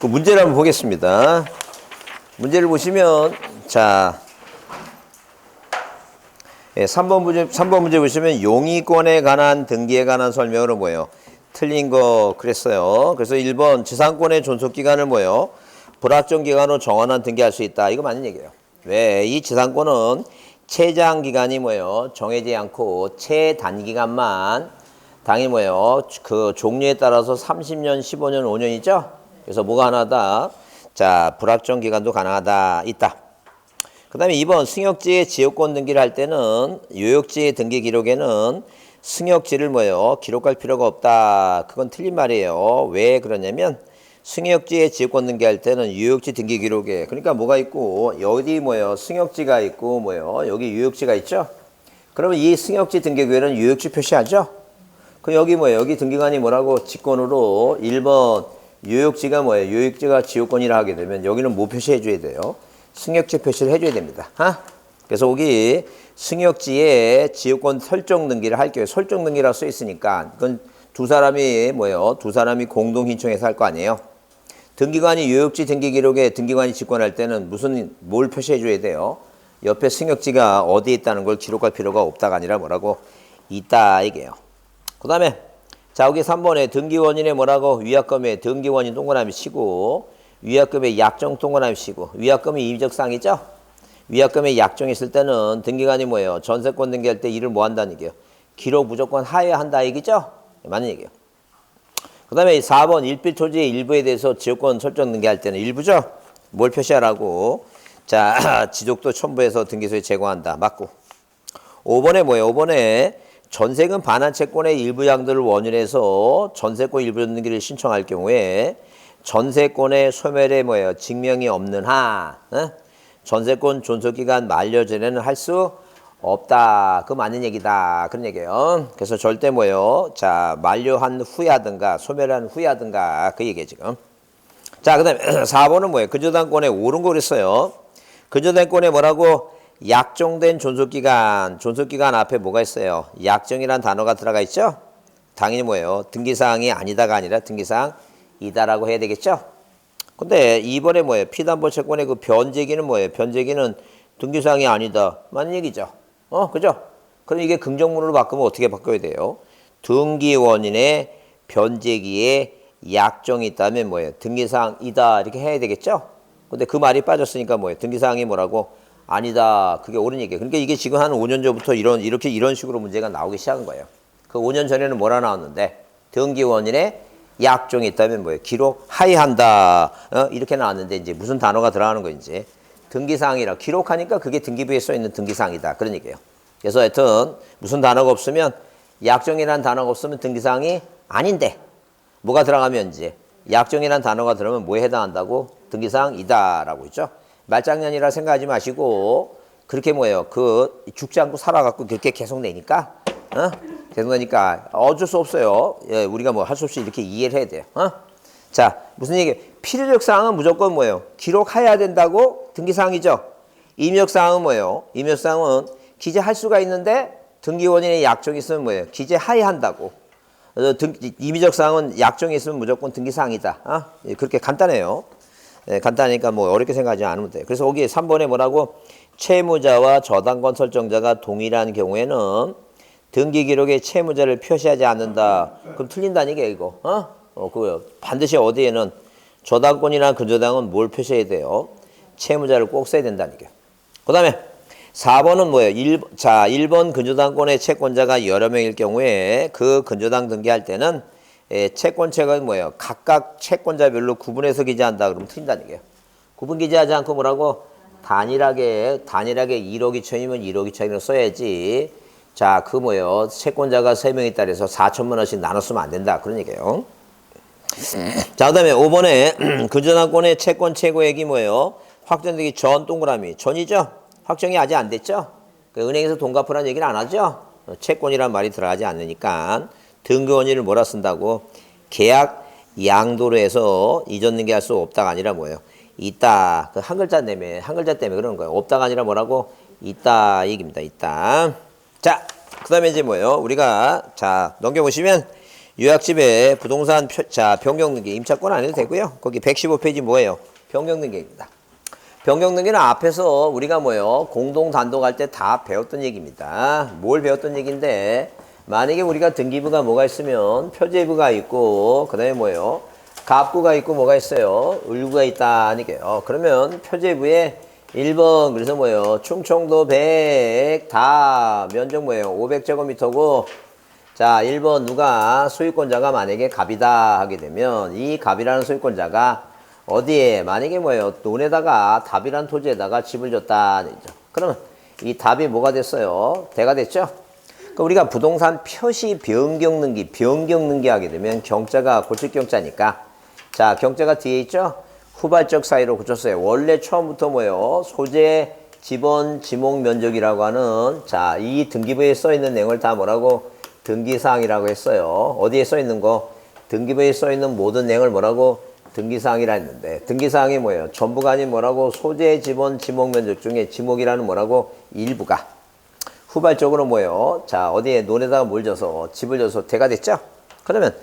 그 문제를 한번 보겠습니다. 문제를 보시면, 자, 3번 문제 보시면 용의권에 관한 등기에 관한 설명으로 뭐예요? 틀린 거 그랬어요. 그래서 1번 지상권의 존속기간을 뭐예요? 불확정 기간으로 정원한 등기할 수 있다. 이거 맞는 얘기예요. 왜? 이 지상권은 최장 기간이 뭐예요? 정해지지 않고 최단기간만 당연히 뭐예요? 그 종류에 따라서 30년, 15년, 5년이죠? 그래서 뭐가 하나다? 자, 불확정 기간도 가능하다. 있다. 그 다음에 2번 승역지의 지역권 등기를 할 때는 요역지의 등기 기록에는 승역지를 뭐예요? 기록할 필요가 없다. 그건 틀린 말이에요. 왜 그러냐면 승역지의 지역권 등기할 때는 요역지 등기 기록에 그러니까 뭐가 있고 여기 뭐예요? 승역지가 있고 뭐예요? 여기 요역지가 있죠? 그러면 이 승역지 등기 기록에는 요역지 표시하죠? 그 여기 뭐예요? 여기 등기관이 뭐라고? 직권으로 1번 요역지가 뭐예요? 요역지가 지역권이라 하게 되면 여기는 뭐 표시해 줘야 돼요? 승역지 표시를 해줘야 됩니다. 그래서 여기 승역지에 지역권 설정 등기를 할게요. 설정 등기라고 써 있으니까 그건 두 사람이 뭐예요? 두 사람이 공동 신청해서 할 거 아니에요? 등기관이 요역지 등기 기록에 등기관이 직권할 때는 뭘 표시해 줘야 돼요? 옆에 승역지가 어디에 있다는 걸 기록할 필요가 없다가 아니라 뭐라고? 있다 이게요. 그 다음에 자 여기 3번에 등기원인의 뭐라고? 위약금에 등기원인 동그라미 치고 위약금의 약정 동그라미 치고 위약금이 임의적사항이죠? 위약금의 약정이 있을 때는 등기관이 뭐예요? 전세권 등기할 때 일을 뭐 한다는 얘기예요? 기록 무조건 하여야 한다 얘기죠? 맞는 얘기예요. 그 다음에 4번 일필토지의 일부에 대해서 지역권 설정 등기할 때는 일부죠? 뭘 표시하라고? 자 지족도 첨부해서 등기소에 제공한다. 맞고. 5번에 뭐예요? 5번에 전세금 반환 채권의 일부 양도를 원인해서 전세권 일부 등기를 신청할 경우에 전세권의 소멸에 뭐예요? 증명이 없는 한 전세권 존속기간 만료 전에는 할 수 없다. 그 맞는 얘기다. 그런 얘기예요. 그래서 절대 뭐예요? 자 만료한 후에 하든가 소멸한 후에 하든가 그 얘기예요 지금. 자 그 다음에 4번은 뭐예요? 근저당권에 옳은 거 그랬어요. 근저당권에 뭐라고? 약정된 존속기간. 존속기간 앞에 뭐가 있어요? 약정이란 단어가 들어가 있죠? 당연히 뭐예요? 등기사항이 아니다가 아니라 등기사항이다라고 해야 되겠죠? 근데 2번에 뭐예요? 피담보 채권의 그 변제기는 뭐예요? 변제기는 등기사항이 아니다. 맞는 얘기죠? 그죠? 그럼 이게 긍정문으로 바꾸면 어떻게 바꿔야 돼요? 등기원인의 변제기에 약정이 있다면 뭐예요? 등기사항이다. 이렇게 해야 되겠죠? 근데 그 말이 빠졌으니까 뭐예요? 등기사항이 뭐라고? 아니다. 그게 옳은 얘기예요. 그러니까 이게 지금 한 5년 전부터 이런 식으로 문제가 나오기 시작한 거예요. 그 5년 전에는 뭐라 나왔는데? 등기원인의 약정이 있다면 뭐예요? 기록하여한다. 이렇게 나왔는데 이제 무슨 단어가 들어가는 거인지 등기사항이라 기록하니까 그게 등기부에 써 있는 등기사항이다. 그런 얘기예요. 그래서 하여튼 무슨 단어가 없으면 약정이라는 단어가 없으면 등기사항이 아닌데 뭐가 들어가면 이제 약정이라는 단어가 들어가면 뭐에 해당한다고? 등기사항이다라고 있죠. 말장난이라 생각하지 마시고 그렇게 뭐예요? 그 죽지 않고 살아갖고 그렇게 계속 내니까 계속 내니까 어쩔 수 없어요. 예, 우리가 뭐 할 수 없이 이렇게 이해를 해야 돼요. 자 무슨 얘기? 필요적 사항은 무조건 뭐예요? 기록해야 된다고 등기사항이죠. 임의적 사항은 뭐예요? 임의적 사항은 기재할 수가 있는데 등기원인의 약정이 있으면 뭐예요? 기재해야 한다고. 임의적 사항은 약정이 있으면 무조건 등기사항이다. 예, 그렇게 간단해요. 네, 간단하니까 뭐 어렵게 생각하지 않으면 돼요. 그래서 거기 3번에 뭐라고? 채무자와 저당권 설정자가 동일한 경우에는 등기 기록에 채무자를 표시하지 않는다. 그럼 틀린다는 얘기예요, 이거. 그거요. 반드시 어디에는 저당권이나 근저당은 뭘 표시해야 돼요? 채무자를 꼭 써야 된다는 얘기예요. 그 다음에 4번은 뭐예요? 1번 근저당권의 채권자가 여러 명일 경우에 그 근저당 등기할 때는 채권책은 뭐예요? 각각 채권자별로 구분해서 기재한다. 그러면 틀린다는 얘기예요. 구분 기재하지 않고 뭐라고? 단일하게 1억 2천이면 1억 2천이라고 써야지. 자, 그 뭐예요? 채권자가 3명이 있다 그래서 4천만 원씩 나눠 쓰면 안 된다. 그런 얘기예요. 자, 그 다음에 5번에 근저당권의 채권 최고액이 뭐예요? 확정되기 전 동그라미. 전이죠? 확정이 아직 안 됐죠? 은행에서 돈 갚으라는 얘기는 안 하죠? 채권이란 말이 들어가지 않으니까 등기원인을 뭐라 쓴다고? 계약 양도로 해서 이전 등기할 수 없다가 아니라 뭐예요? 있다. 그 한 글자 때문에 그러는 거예요. 없다가 아니라 뭐라고? 있다 얘기입니다. 있다. 자, 그 다음에 이제 뭐예요? 우리가 자 넘겨보시면 요약집에 부동산 자, 변경 등기 임차권 안 해도 되고요. 거기 115페이지 뭐예요? 변경 등기입니다. 변경 등기는 앞에서 우리가 뭐예요? 공동 단독할 때 다 배웠던 얘기입니다. 뭘 배웠던 얘기인데 만약에 우리가 등기부가 뭐가 있으면 표제부가 있고 그다음에 뭐예요? 갑부가 있고 뭐가 있어요? 을구가 있다니까요. 그러면 표제부에 1번 그래서 뭐예요? 충청도 100 다 면적 뭐예요? 500제곱미터고 자 1번 누가 소유권자가 만약에 갑이다 하게 되면 이 갑이라는 소유권자가 어디에 만약에 뭐예요? 논에다가 답이란 토지에다가 집을 줬다. 그러면 이 답이 뭐가 됐어요? 대가 됐죠? 그러니까 우리가 부동산 표시 변경 등기 하게 되면 경자가 고칠 경자니까 자 경자가 뒤에 있죠? 후발적 사이로 고쳤어요. 원래 처음부터 뭐예요? 소재, 지번, 지목 면적이라고 하는 자 이 등기부에 써 있는 내용을 다 뭐라고? 등기사항이라고 했어요. 어디에 써 있는 거? 등기부에 써 있는 모든 내용을 뭐라고? 등기사항이라 했는데 등기사항이 뭐예요? 전부가 아닌 뭐라고? 소재, 지번, 지목 면적 중에 지목이라는 뭐라고? 일부가 후발적으로 뭐예요? 자 어디에 논에다가 뭘 줘서 집을 줘서 대가 됐죠? 그러면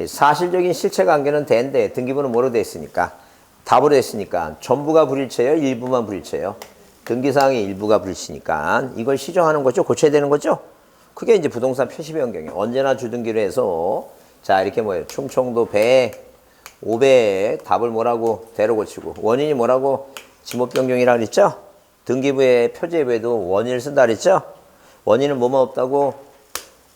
사실적인 실체관계는 대인데 등기부는 뭐로 돼 있으니까? 답으로 했으니까 전부가 불일체예요? 일부만 불일체예요? 등기사항의 일부가 불일치니까 이걸 시정하는 거죠? 고쳐야 되는 거죠? 그게 이제 부동산 표시 변경이에요. 언제나 주등기로 해서 자 이렇게 뭐예요? 충청도 100 500 답을 뭐라고? 대로 고치고 원인이 뭐라고? 지목 변경이라고 그랬죠? 등기부에 표제부에도 원인을 쓴다 그랬죠? 원인은 뭐만 없다고?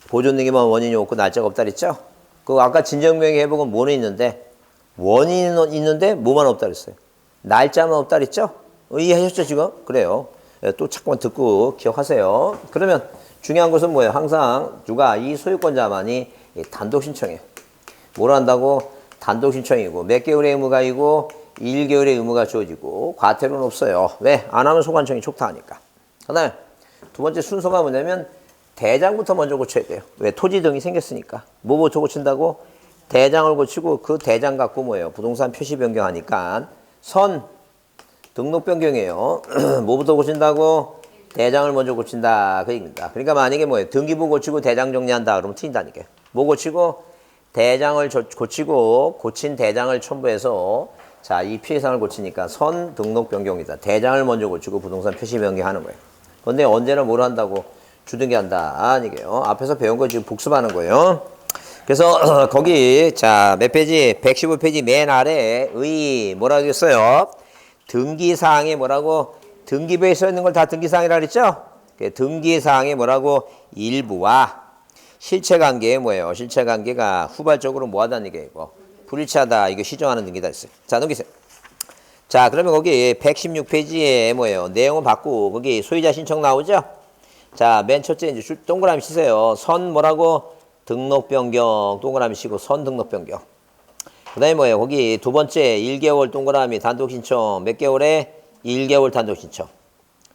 보존등기만 원인이 없고 날짜가 없다 그랬죠? 그 아까 진정명의 회복은 뭐는 있는데 원인은 있는데 뭐만 없다 그랬어요? 날짜만 없다 그랬죠? 이해하셨죠 지금? 그래요. 또 잠깐만 듣고 기억하세요. 그러면 중요한 것은 뭐예요? 항상 누가 이 소유권자만이 단독 신청해요. 뭘 한다고? 단독 신청이고 몇 개월의 의무가이고 1개월의 의무가 주어지고 과태료는 없어요. 왜? 안 하면 소관청이 촉탁하니까. 그 다음에 두 번째 순서가 뭐냐면 대장부터 먼저 고쳐야 돼요. 왜? 토지 등이 생겼으니까. 뭐부터 고친다고? 대장을 고치고 그 대장 갖고 뭐예요? 부동산 표시 변경하니까 선 등록 변경이에요. 뭐부터 고친다고? 대장을 먼저 고친다. 그 얘기입니다. 그러니까 만약에 뭐예요? 등기부 고치고 대장 정리한다. 그러면 틀린다니까요. 뭐 고치고? 대장을 고치고 고친 대장을 첨부해서 자, 이 피해상을 고치니까 선 등록 변경이다. 대장을 먼저 고치고 부동산 표시 변경하는 거예요. 근데 언제나 뭘 한다고? 주등기 한다. 아니게요. 앞에서 배운 거 지금 복습하는 거예요. 그래서 거기 자, 몇 페이지? 115페이지 맨 아래 의 뭐라고 했어요? 등기사항이 뭐라고? 등기부에 써 있는 걸 다 등기사항이라고 그랬죠? 등기사항이 뭐라고? 일부와 실체관계에 뭐예요? 실체관계가 후발적으로 뭐하다는 얘기고 불일치하다. 이거 시정하는 등기다 했어요. 자 넘기세요. 자 그러면 거기 116페이지에 뭐예요? 내용은 받고 거기 소유자 신청 나오죠? 자 맨 첫째 이제 동그라미 치세요. 선 뭐라고? 등록 변경 동그라미 치고 선 등록 변경. 그 다음에 뭐예요? 거기 두 번째 1개월 동그라미 단독 신청 몇 개월에? 1개월 단독 신청.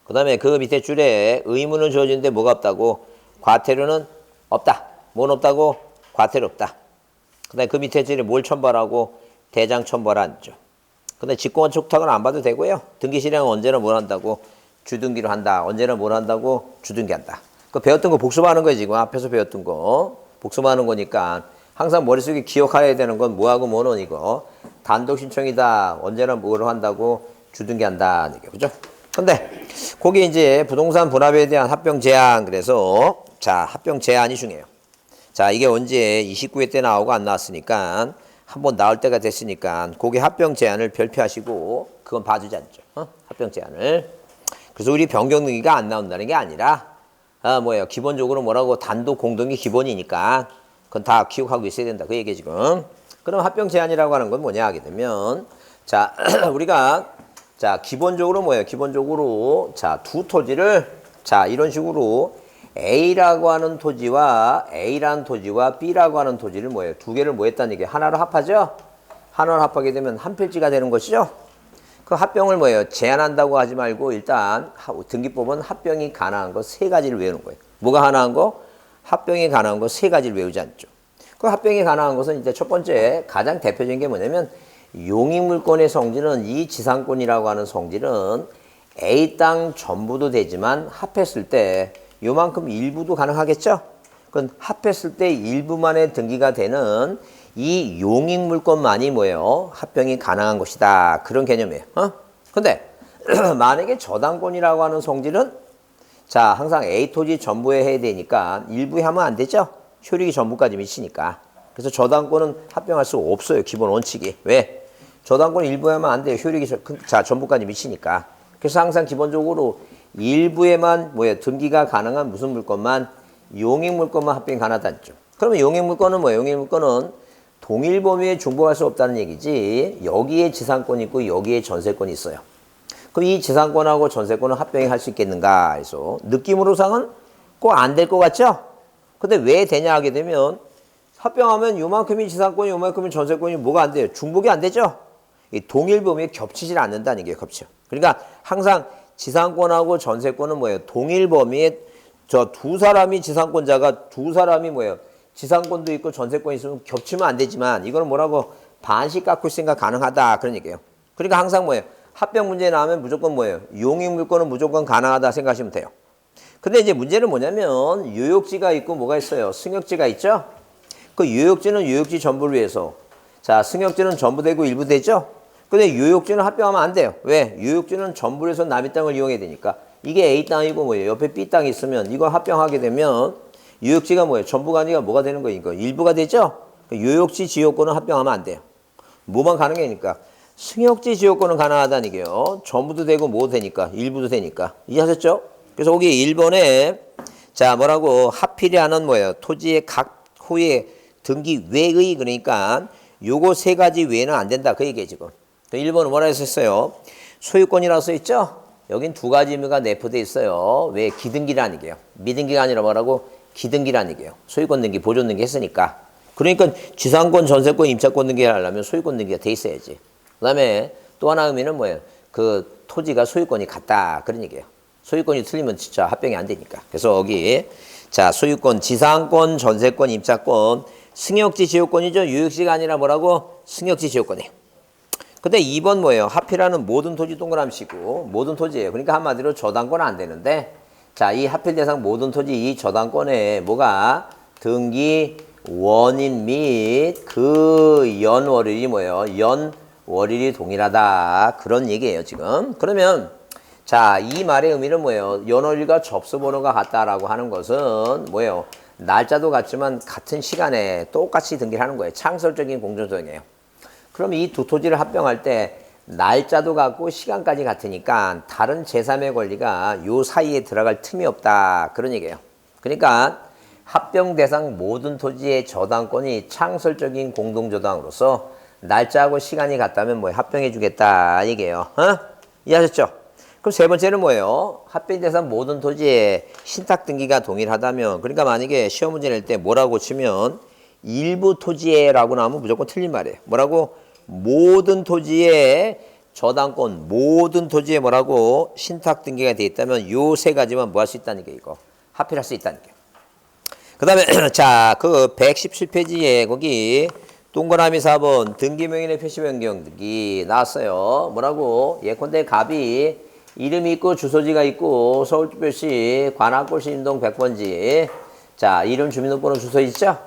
그 다음에 그 밑에 줄에 의무는 주어지는데 뭐가 없다고? 과태료는 없다. 뭔 없다고? 과태료 없다. 그 다음에 그 밑에 줄에 뭘 첨부하라고? 대장 첨부하라죠. 근데 직공원 촉탁은 안 봐도 되고요. 등기 실행은 언제나 뭘 한다고? 주등기로 한다. 언제나 뭘 한다고? 주등기 한다. 그 배웠던 거 복습하는 거예요. 지금 앞에서 배웠던 거. 복습하는 거니까 항상 머릿속에 기억해야 되는 건 뭐하고 뭐는 이거. 단독 신청이다. 언제나 뭘 한다고? 주등기 한다. 이게 그죠? 근데 거기 이제 부동산 분합에 대한 합병 제한 그래서 자 합병 제한이 중요해요. 자 이게 언제 29회 때 나오고 안 나왔으니까 한번 나올 때가 됐으니까 거기 합병 제한을 별표하시고 그건 봐주지 않죠. 합병 제한을. 그래서 우리 변경 등기가 안 나온다는 게 아니라 뭐예요? 기본적으로 뭐라고 단독 공동이 기본이니까 그건 다 기억하고 있어야 된다. 그 얘기 지금. 그럼 합병 제한이라고 하는 건 뭐냐 하게 되면 자 우리가 자 기본적으로 뭐예요? 기본적으로 자 두 토지를 자 이런 식으로 A라고 하는 토지와 A라는 토지와 B라고 하는 토지를 뭐예요? 두 개를 뭐 했다는 얘기예요? 하나로 합하죠? 하나로 합하게 되면 한 필지가 되는 것이죠? 그 합병을 뭐예요? 제한한다고 하지 말고 일단 등기법은 합병이 가능한 거 세 가지를 외우는 거예요. 뭐가 가능한 거? 합병이 가능한 거 세 가지를 외우지 않죠. 그 합병이 가능한 것은 이제 첫 번째 가장 대표적인 게 뭐냐면 용익물권의 성질은 이 지상권이라고 하는 성질은 A 땅 전부도 되지만 합했을 때 요만큼 일부도 가능하겠죠? 그건 합했을 때 일부만의 등기가 되는 이 용익 물건만이 뭐예요? 합병이 가능한 것이다. 그런 개념이에요. 근데 만약에 저당권이라고 하는 성질은 자, 항상 A 토지 전부에 해야 되니까 일부에 하면 안 되죠? 효력이 전부까지 미치니까. 그래서 저당권은 합병할 수가 없어요. 기본 원칙이. 왜? 저당권 일부에 하면 안 돼요. 효력이 자, 전부까지 미치니까. 그래서 항상 기본적으로 일부에만 뭐예요? 등기가 가능한 무슨 물건만 용익 물건만 합병이 가능하다죠. 그러면 용익 물건은 뭐예요? 용익 물건은 동일 범위에 중복할 수 없다는 얘기지. 여기에 지상권이 있고 여기에 전세권이 있어요. 그럼 이 지상권하고 전세권은 합병이 할 수 있겠는가 해서 느낌으로상은 꼭 안 될 것 같죠? 근데 왜 되냐 하게 되면 합병하면 요만큼이 지상권이 요만큼이 전세권이 뭐가 안 돼요? 중복이 안 되죠? 이 동일 범위에 겹치질 않는다는 게 겹쳐. 그러니까 항상 지상권하고 전세권은 뭐예요? 동일 범위에 저 두 사람이 지상권자가 두 사람이 뭐예요? 지상권도 있고 전세권이 있으면 겹치면 안 되지만 이거는 뭐라고 반씩 갖고 있으니까 가능하다 그런 얘기예요. 그러니까 항상 뭐예요? 합병 문제 나오면 무조건 뭐예요? 용익 물건은 무조건 가능하다 생각하시면 돼요. 근데 이제 문제는 뭐냐면 유효지가 있고 뭐가 있어요? 승역지가 있죠? 그 유효지는 유효지 전부를 위해서 자 승역지는 전부 되고 일부 되죠? 근데 유효지는 합병하면 안 돼요. 왜? 유효지는 전부를 해서 남의 땅을 이용해야 되니까 이게 A 땅이고 뭐예요? 옆에 B 땅이 있으면 이거 합병하게 되면 유효지가 뭐예요? 전부가 아니라 뭐가 되는 거예요? 이거 일부가 되죠? 유효지 지역권은 합병하면 안 돼요. 뭐만 가능하니까 승역지 지역권은 가능하다는 얘기예요. 전부도 되고 뭐 되니까 일부도 되니까 이해하셨죠? 그래서 거기 1번에 자 뭐라고 하필이하는 뭐예요? 토지의 각 호의 등기 외의 그러니까 요거 세 가지 외에는 안 된다 그 얘기예요 지금. 1번은 뭐라 했었어요? 소유권이라고 써있죠? 여긴 두 가지 의미가 내포되어 있어요. 왜? 기등기라는 얘기예요. 미등기가 아니라 뭐라고? 기등기라는 얘기예요. 소유권 등기, 보존 등기 했으니까. 그러니까 지상권, 전세권, 임차권 등기를 하려면 소유권 등기가 돼 있어야지. 그 다음에 또 하나 의미는 뭐예요? 그 토지가 소유권이 같다. 그런 얘기예요. 소유권이 틀리면 진짜 합병이 안 되니까. 그래서 여기 자 소유권, 지상권, 전세권, 임차권, 승역지 지역권이죠. 유역지가 아니라 뭐라고? 승역지 지역권이에요. 근데 2번 뭐예요? 하필하는 모든 토지 동그라미시고 모든 토지예요. 그러니까 한마디로 저당권은 안 되는데 자, 이 하필 대상 모든 토지 이 저당권에 뭐가 등기 원인 및 그 연월일이 뭐예요? 연월일이 동일하다. 그런 얘기예요, 지금. 그러면 자, 이 말의 의미는 뭐예요? 연월일과 접수번호가 같다라고 하는 것은 뭐예요? 날짜도 같지만 같은 시간에 똑같이 등기를 하는 거예요. 창설적인 공정성이에요. 그럼 이 두 토지를 합병할 때 날짜도 같고 시간까지 같으니까 다른 제3의 권리가 요 사이에 들어갈 틈이 없다. 그런 얘기예요. 그러니까 합병 대상 모든 토지의 저당권이 창설적인 공동저당으로서 날짜하고 시간이 같다면 뭐 합병해 주겠다 얘기예요. 이해하셨죠? 그럼 세 번째는 뭐예요? 합병 대상 모든 토지의 신탁 등기가 동일하다면 그러니까 만약에 시험 문제 낼 때 뭐라고 치면 일부 토지에라고 나오면 무조건 틀린 말이에요. 뭐라고? 모든 토지에 저당권, 모든 토지에 뭐라고? 신탁 등기가 돼 있다면 요 세 가지만 뭐 할 수 있다는 게 이거. 합의할 수 있다는 게. 그 다음에 자, 그 117페이지에 거기 동그라미 4번 등기명인의 표시 변경 등기 나왔어요. 뭐라고? 예컨대 갑이 이름이 있고 주소지가 있고 서울특별시 관악골시 인동 100번지 자, 이름 주민등록번호 주소 있죠?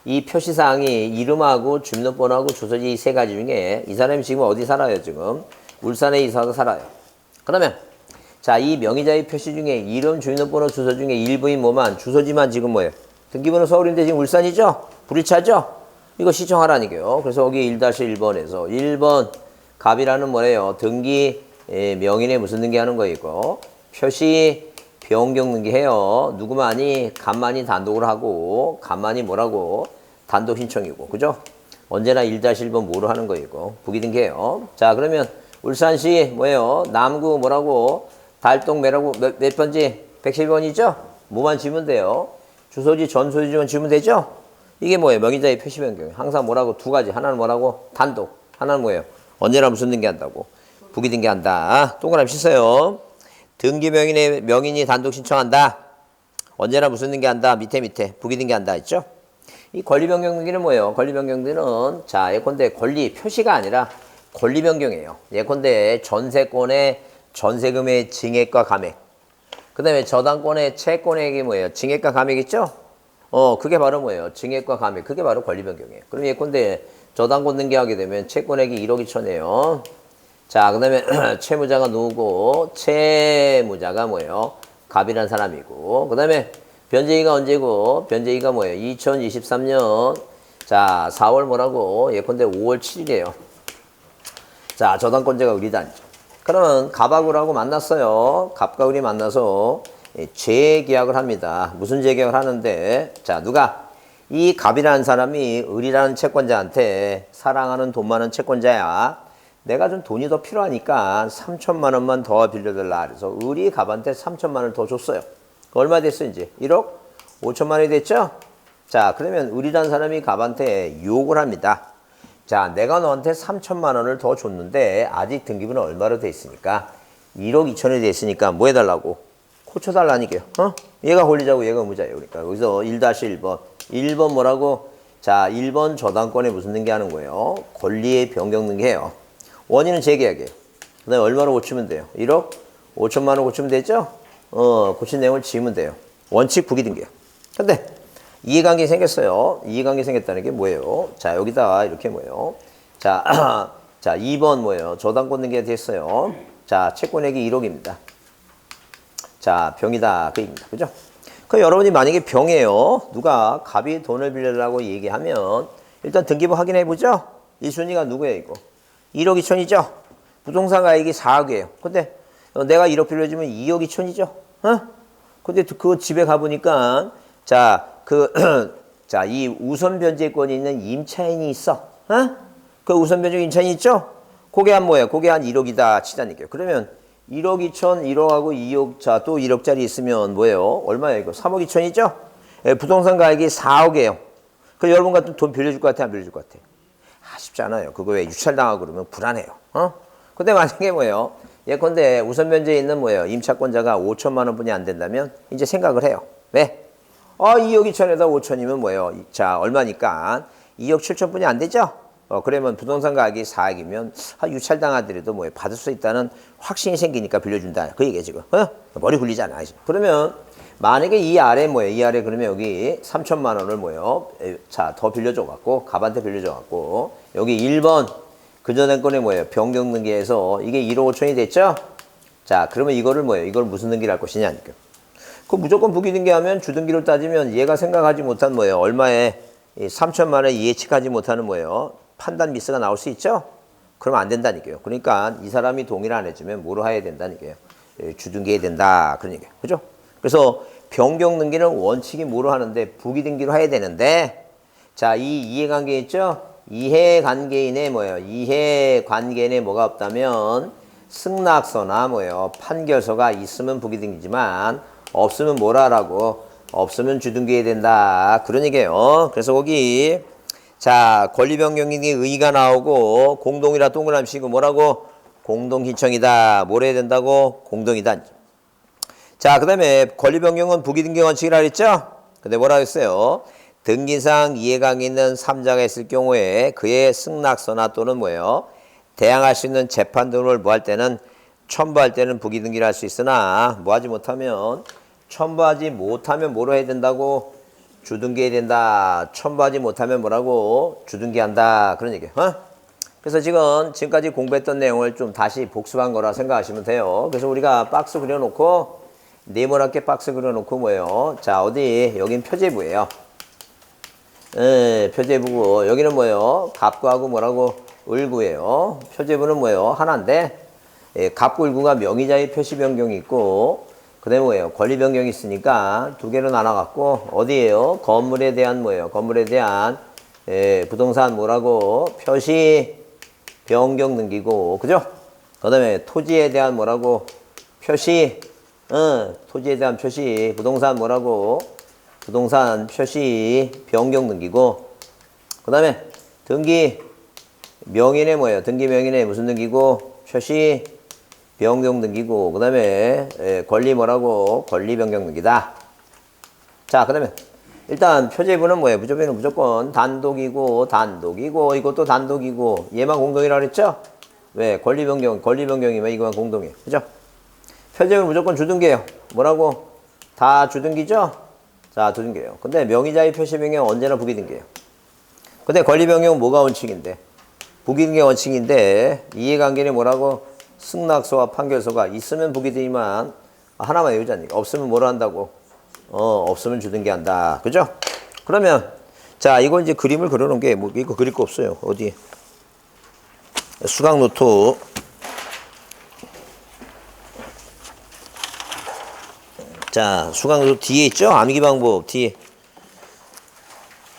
이 표시사항이 이름하고 주민등록번호하고 주소지 이 세 가지 중에 이 사람이 지금 어디 살아요 지금? 울산에 이사서 살아요. 그러면 자, 이 명의자의 표시 중에 이름, 주민등록번호, 주소 중에 일부인 뭐만 주소지만 지금 뭐예요? 등기번호 서울인데 지금 울산이죠? 불이차죠? 이거 시청하라는 얘기예요. 그래서 여기 1-1번에서 1번 갑이라는 뭐래요? 등기 명인에 무슨 등기하는 거이고 표시 변경 등기해요. 누구만이 갑만이 단독으로 하고 갑만이 뭐라고? 단독 신청이고 그죠? 언제나 1-1번 뭐로 하는 거이고 부기 등기해요. 자 그러면 울산시 뭐예요? 남구 뭐라고? 달동 매라고 몇 번지? 112번이죠? 뭐만 지면 돼요. 주소지 전소지만 지면 되죠? 이게 뭐예요? 명의자의 표시 변경. 항상 뭐라고? 두 가지. 하나는 뭐라고? 단독. 하나는 뭐예요? 언제나 무슨 등기한다고? 부기 등기한다. 동그라미 치세요. 등기 명인이 단독 신청한다. 언제나 무슨 등기한다. 밑에 부기 등기한다 했죠? 이 권리 변경 등기는 뭐예요? 권리 변경 등기는 자 예컨대 권리 표시가 아니라 권리 변경이에요. 예컨대 전세권의 전세금의 증액과 감액. 그 다음에 저당권의 채권액이 뭐예요? 증액과 감액 있죠? 그게 바로 뭐예요? 증액과 감액. 그게 바로 권리 변경이에요. 그럼 예컨대 저당권 등기하게 되면 채권액이 1억 2천이에요. 자, 그 다음에 채무자가 누구고, 채무자가 뭐예요? 갑이라는 사람이고, 그 다음에 변제기가 언제고, 변제기가 뭐예요? 2023년, 자, 4월 뭐라고? 예컨대 5월 7일이에요. 자, 저당권자가 을이다니죠. 그러면 갑하고 을하고 만났어요. 갑과 을이 만나서 재계약을 합니다. 무슨 재계약을 하는데, 자, 누가? 이 갑이라는 사람이 을이라는 채권자한테 사랑하는 돈 많은 채권자야. 내가 좀 돈이 더 필요하니까 3천만 원만 더 빌려달라. 그래서 을이 갑한테 3천만 원을 더 줬어요. 얼마 됐어 이제? 1억 5천만 원이 됐죠? 자, 그러면 을이라는 사람이 갑한테 요구를 합니다. 자, 내가 너한테 3천만 원을 더 줬는데 아직 등기부는 얼마로 돼 있으니까 1억 2천이 돼 있으니까 뭐 해달라고? 고쳐달라니까요. 얘가 권리자고 얘가 의무자예요. 그러니까 여기서 1-1번. 1번 뭐라고? 자, 1번 저당권에 무슨 등기하는 거예요? 권리의 변경 등기해요. 원인은 재계약이에요. 그 다음에 얼마로 고치면 돼요? 1억 5천만 원 고치면 되죠? 고친 내용을 지우면 돼요. 원칙 부기 등기예요. 근데 이해관계 생겼어요. 이해관계 생겼다는 게 뭐예요? 자, 여기다 이렇게 뭐예요? 자, 자, 2번 뭐예요? 저당권 등기가 됐어요. 자, 채권액이 1억입니다. 자, 병이다. 그 얘기입니다. 그죠? 그럼 여러분이 만약에 병이에요. 누가 갑이 돈을 빌려달라고 얘기하면 일단 등기부 확인해 보죠? 1순위가 누구예요, 이거? 1억 2천이죠? 부동산 가액이 4억이에요. 근데 내가 1억 빌려주면 2억 2천이죠? 근데 그 집에 가보니까 자, 자, 이 우선 변제권이 있는 임차인이 있어. 그 우선 변제 임차인이 있죠? 그게 한 뭐예요? 그게 한 1억이다 치자니까요. 그러면 1억 2천, 1억하고 2억, 자, 또 1억짜리 있으면 뭐예요? 얼마예요, 이거? 3억 2천이죠? 예, 부동산 가액이 4억이에요. 그 여러분 같은 돈 빌려줄 것 같아, 안 빌려줄 것 같아? 쉽지 않아요. 그거 왜 유찰당하고 그러면 불안해요. 근데 만약에 뭐예요? 예컨대 우선 변제에 있는 뭐예요? 임차권자가 5천만 원뿐이 안 된다면 이제 생각을 해요. 왜? 2억 2천에다 5천이면 뭐예요? 자, 얼마니까? 2억 7천뿐이 안 되죠? 그러면 부동산 가격이 4억이면 유찰당하더라도 뭐예요? 받을 수 있다는 확신이 생기니까 빌려준다. 그 얘기야 지금. 머리 굴리잖아. 그러면 만약에 이 아래 뭐예요? 이 아래 그러면 여기 3천만 원을 뭐예요? 자, 더 빌려줘갖고 갑한테 빌려줘갖고 여기 1번 그전에 건에 뭐예요? 변경 등기해서 이게 1억 5천이 됐죠? 자, 그러면 이거를 뭐예요? 이걸 무슨 등기를 할 것이냐니까. 그 무조건 부기 등기하면 주등기를 따지면 얘가 생각하지 못한 뭐예요? 얼마에 3천만 원에 예측하지 못하는 뭐예요? 판단 미스가 나올 수 있죠? 그러면 안 된다니까요. 그러니까 이 사람이 동의를 안 해주면 뭐로 해야 된다니까요? 주등기해야 된다. 그런 얘기예요. 그죠? 그래서 변경 등기는 원칙이 뭐로 하는데 부기 등기로 해야 되는데 자, 이 이해관계 있죠? 이해관계인의 뭐예요? 이해관계인에 뭐가 없다면 승낙서나 뭐예요? 판결서가 있으면 부기 등기지만 없으면 뭐라 하라고? 없으면 주등기해야 된다. 그런 얘기예요. 그래서 거기 자, 권리 변경이 의의가 나오고 공동이라 동그라미 치고 뭐라고? 공동신청이다. 뭘 해야 된다고? 공동이다. 자, 그 다음에 권리 변경은 부기 등기 원칙이라 그랬죠? 근데 뭐라 했어요? 등기상 이해관계 있는 3자가 있을 경우에 그의 승낙서나 또는 뭐예요? 대항할 수 있는 재판 등을 뭐 할 때는 첨부할 때는 부기 등기를 할 수 있으나 뭐 하지 못하면 첨부하지 못하면 뭐로 해야 된다고? 주등기해야 된다. 첨부하지 못하면 뭐라고? 주등기한다. 그런 얘기예요. 그래서 지금까지 공부했던 내용을 좀 다시 복습한 거라 생각하시면 돼요. 그래서 우리가 박스 그려놓고 네모나게 박스 그려놓고 뭐예요? 자, 어디? 여긴 표제부예요. 표제부고 여기는 뭐예요? 갑구하고 뭐라고? 을구예요. 표제부는 뭐예요? 하나인데 갑구 을구가 명의자의 표시 변경이 있고 그 다음에 뭐예요? 권리 변경이 있으니까 두 개로 나눠갖고 어디예요? 건물에 대한 뭐예요? 건물에 대한 부동산 뭐라고? 표시 변경 등기고 그죠? 그 다음에 토지에 대한 뭐라고? 표시 토지에 대한 표시 부동산 뭐라고? 부동산 표시 변경 등기고 그 다음에 등기 명인의 뭐예요? 등기 명인의 무슨 등기고? 표시 변경 등기고 그 다음에 권리 뭐라고? 권리 변경 등기다. 자, 그 다음에 일단 표제부는 뭐예요? 표제부는 무조건 단독이고 이것도 단독이고 얘만 공동이라고 그랬죠? 왜? 권리 변경이면 이거만 공동이에요. 그죠? 표제부는 무조건 주등기예요. 뭐라고? 다 주등기죠? 자, 두 등기예요. 근데 명의자의 표시 변경 언제나 부기등기예요. 근데 권리 변경은 뭐가 원칙인데? 부기등기 원칙인데 이해관계는 뭐라고? 승낙서와 판결서가 있으면 부기등기만 하나만 외우자니까. 없으면 뭐라 한다고? 없으면 주등기 한다. 그죠? 그러면 자, 이거 이제 그림을 그려놓은 게 뭐 이거 그릴 거 없어요. 어디? 수강 노트. 자, 수강 노트 뒤에 있죠? 암기 방법 뒤에.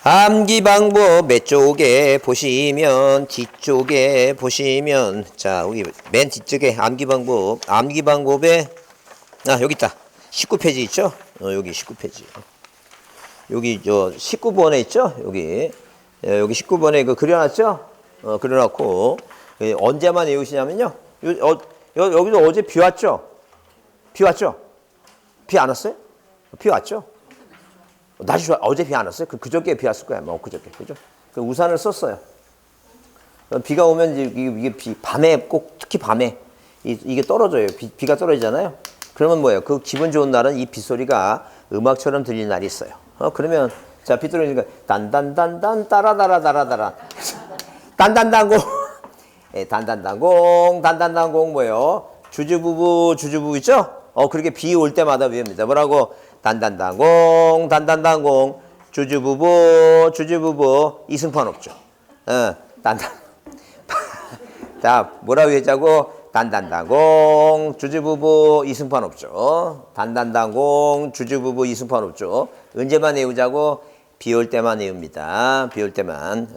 암기 방법 몇 쪽에 보시면 뒤쪽에 보시면 자, 여기 맨 뒤쪽에 암기 방법에 여기 있다. 19페이지 있죠? 여기 19페이지. 여기 저 19번에 있죠? 여기 19번에 이거 그려놨죠? 그려놨고 언제만 외우시냐면요. 여기도 어제 비 왔죠? 비 왔죠? 비 안 왔어요? 비 왔죠? 날씨 좋아. 어제 비 안 왔어요? 그저께 비 왔을 거야. 뭐 그저께. 그죠? 그 우산을 썼어요. 비가 오면 이게 밤에 꼭 특히 밤에 이게 떨어져요. 비가 떨어지잖아요. 그러면 뭐예요? 그 기분 좋은 날은 이 빗소리가 음악처럼 들리는 날이 있어요. 그러면 자, 비 떨어지니까 단단단단 따라다라다라다라 단단단공 단단단공 뭐예요? 주주부부 있죠? 그렇게 비 올 때마다 외웁니다. 뭐라고? 단단단공 주주부부 이승판 없죠. 단단 자, 뭐라 외우자고? 단단단공 주주부부 이승판 없죠. 단단단공 주주부부 이승판 없죠. 언제만 외우자고? 비 올 때만 외웁니다. 비 올 때만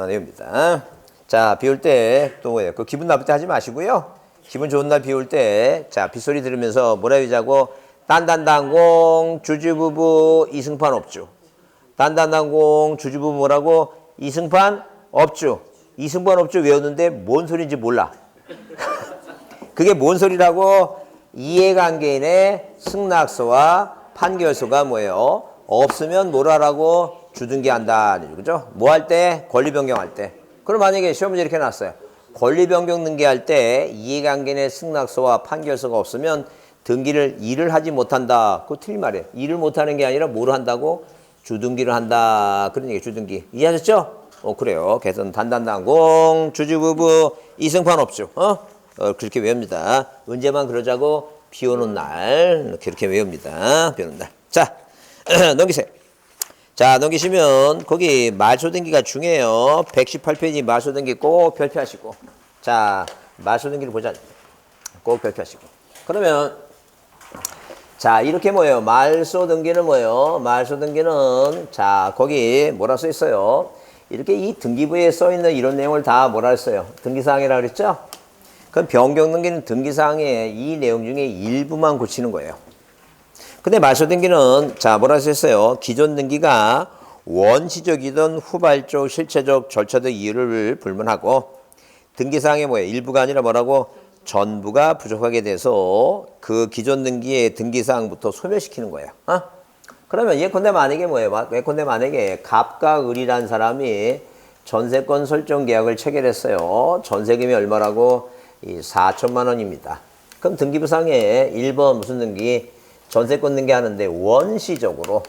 외웁니다. 자, 비 올 때 또 뭐예요? 그 기분 나쁠 때 하지 마시고요. 기분 좋은 날 비 올 때 자, 빗소리 들으면서 뭐라 외우자고? 단단단공 주주부부 이승판 없죠. 단단단공 주주부부 뭐라고? 이승판 없죠. 이승판 없죠 외웠는데 뭔 소리인지 몰라. 그게 뭔 소리라고? 이해관계인의 승낙서와 판결서가 뭐예요? 없으면 뭐라라고? 주등기 한다. 그죠? 뭐 할 때? 권리 변경할 때. 그럼 만약에 시험 문제 이렇게 나왔어요. 권리 변경 등기할 때 이해관계인의 승낙서와 판결서가 없으면 등기를 일을 하지 못한다. 그거 틀린 말이에요. 일을 못하는 게 아니라 뭘 한다고? 주등기를 한다. 그런 얘기 주등기. 이해하셨죠? 그래요. 그래서 단단단공 주주부부 이승판 없죠. 그렇게 외웁니다. 언제만 그러자고? 비 오는 날. 그렇게 외웁니다. 비 오는 날. 자, 넘기세요. 자, 넘기시면 거기 말소등기가 중요해요. 118페이지 말소등기 꼭 별표하시고. 자, 말소등기를 보자. 꼭 별표하시고. 그러면 자, 이렇게 뭐예요? 말소등기는 뭐예요? 말소등기는 자, 거기 뭐라 써 있어요? 이렇게 이 등기부에 써 있는 이런 내용을 다 뭐라 했어요? 등기사항이라고 그랬죠? 그럼 변경등기는 등기사항의 이 내용 중에 일부만 고치는 거예요. 근데 말소등기는 자, 뭐라 써 있어요? 기존 등기가 원시적이든 후발적, 실체적, 절차적 이유를 불문하고 등기사항의 뭐예요? 일부가 아니라 뭐라고? 전부가 부족하게 돼서 그 기존 등기의 등기사항부터 소멸시키는 거예요. 그러면 예컨대 만약에 뭐예요? 예컨대 만약에 갑과 을이라는 사람이 전세권 설정 계약을 체결했어요. 전세금이 얼마라고? 4천만 원입니다. 그럼 등기부상에 1번 무슨 등기? 전세권 등기하는데 원시적으로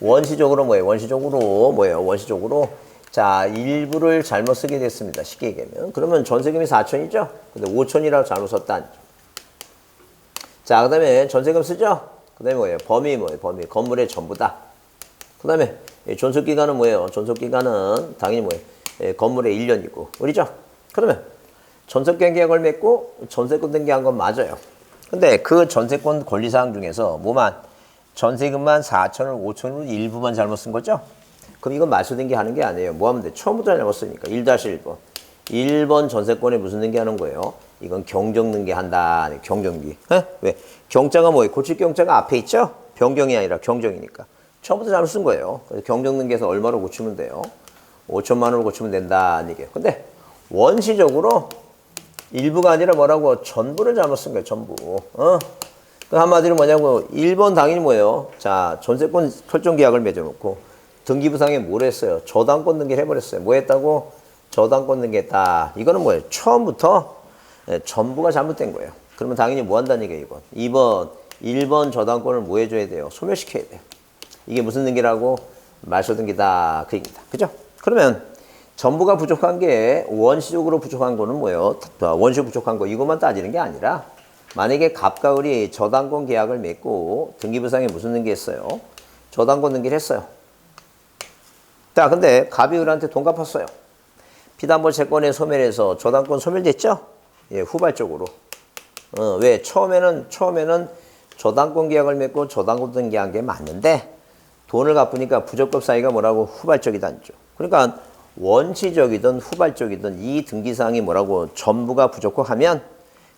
뭐예요? 원시적으로 자, 일부를 잘못 쓰게 됐습니다. 쉽게 얘기하면. 그러면 전세금이 4천이죠? 근데 5천이라고 잘못 썼다. 자, 그 다음에 전세금 쓰죠? 그 다음에 뭐예요? 범위 뭐예요? 범위. 건물의 전부다. 그 다음에 존속기간은 뭐예요? 존속기간은 당연히 뭐예요? 건물의 1년이고. 그렇죠? 그러면 전세권 계약을 맺고 전세권 등기한 건 맞아요. 근데 그 전세권 권리사항 중에서 뭐만? 전세금만 4천을 5천으로 일부만 잘못 쓴 거죠? 그럼 이건 말소등기 하는 게 아니에요. 뭐 하면 돼? 처음부터 잘못 쓰니까. 1-1번. 1번 전세권에 무슨 등기 하는 거예요? 이건 경정등기 한다. 경정기. 왜? 경자가 뭐예요? 고칠 경자가 앞에 있죠? 변경이 아니라 경정이니까. 처음부터 잘못 쓴 거예요. 그래서 경정등기에서 얼마로 고치면 돼요? 5천만 원으로 고치면 된다. 이게. 근데 원시적으로 일부가 아니라 뭐라고? 전부를 잘못 쓴 거예요. 전부. 그 한마디로 뭐냐고? 1번 당연히 뭐예요? 자, 전세권 설정 계약을 맺어놓고 등기부상에 뭘 했어요? 저당권 등기를 해버렸어요. 뭐 했다고? 저당권 등기했다. 이거는 뭐예요? 처음부터 전부가 잘못된 거예요. 그러면 당연히 뭐 한다는 얘기예요, 이건. 2번 1번 저당권을 뭐 해줘야 돼요? 소멸시켜야 돼요. 이게 무슨 등기라고? 말소 등기다. 그 얘기입니다. 그죠? 그러면 전부가 부족한 게 원시적으로 부족한 거는 뭐예요? 원시적으로 부족한 거 이것만 따지는 게 아니라 만약에 갑과 을이 저당권 계약을 맺고 등기부상에 무슨 등기했어요? 저당권 등기를 했어요. 자, 근데 갑이 을한테 돈 갚았어요. 피담보 채권의 소멸에서 저당권 소멸됐죠? 예, 후발적으로. 왜? 처음에는 저당권 계약을 맺고 저당권 등기한 게 맞는데 돈을 갚으니까 부적법 사유가 뭐라고? 후발적이다죠. 그러니까 원시적이든 후발적이든 이 등기사항이 뭐라고? 전부가 부족하면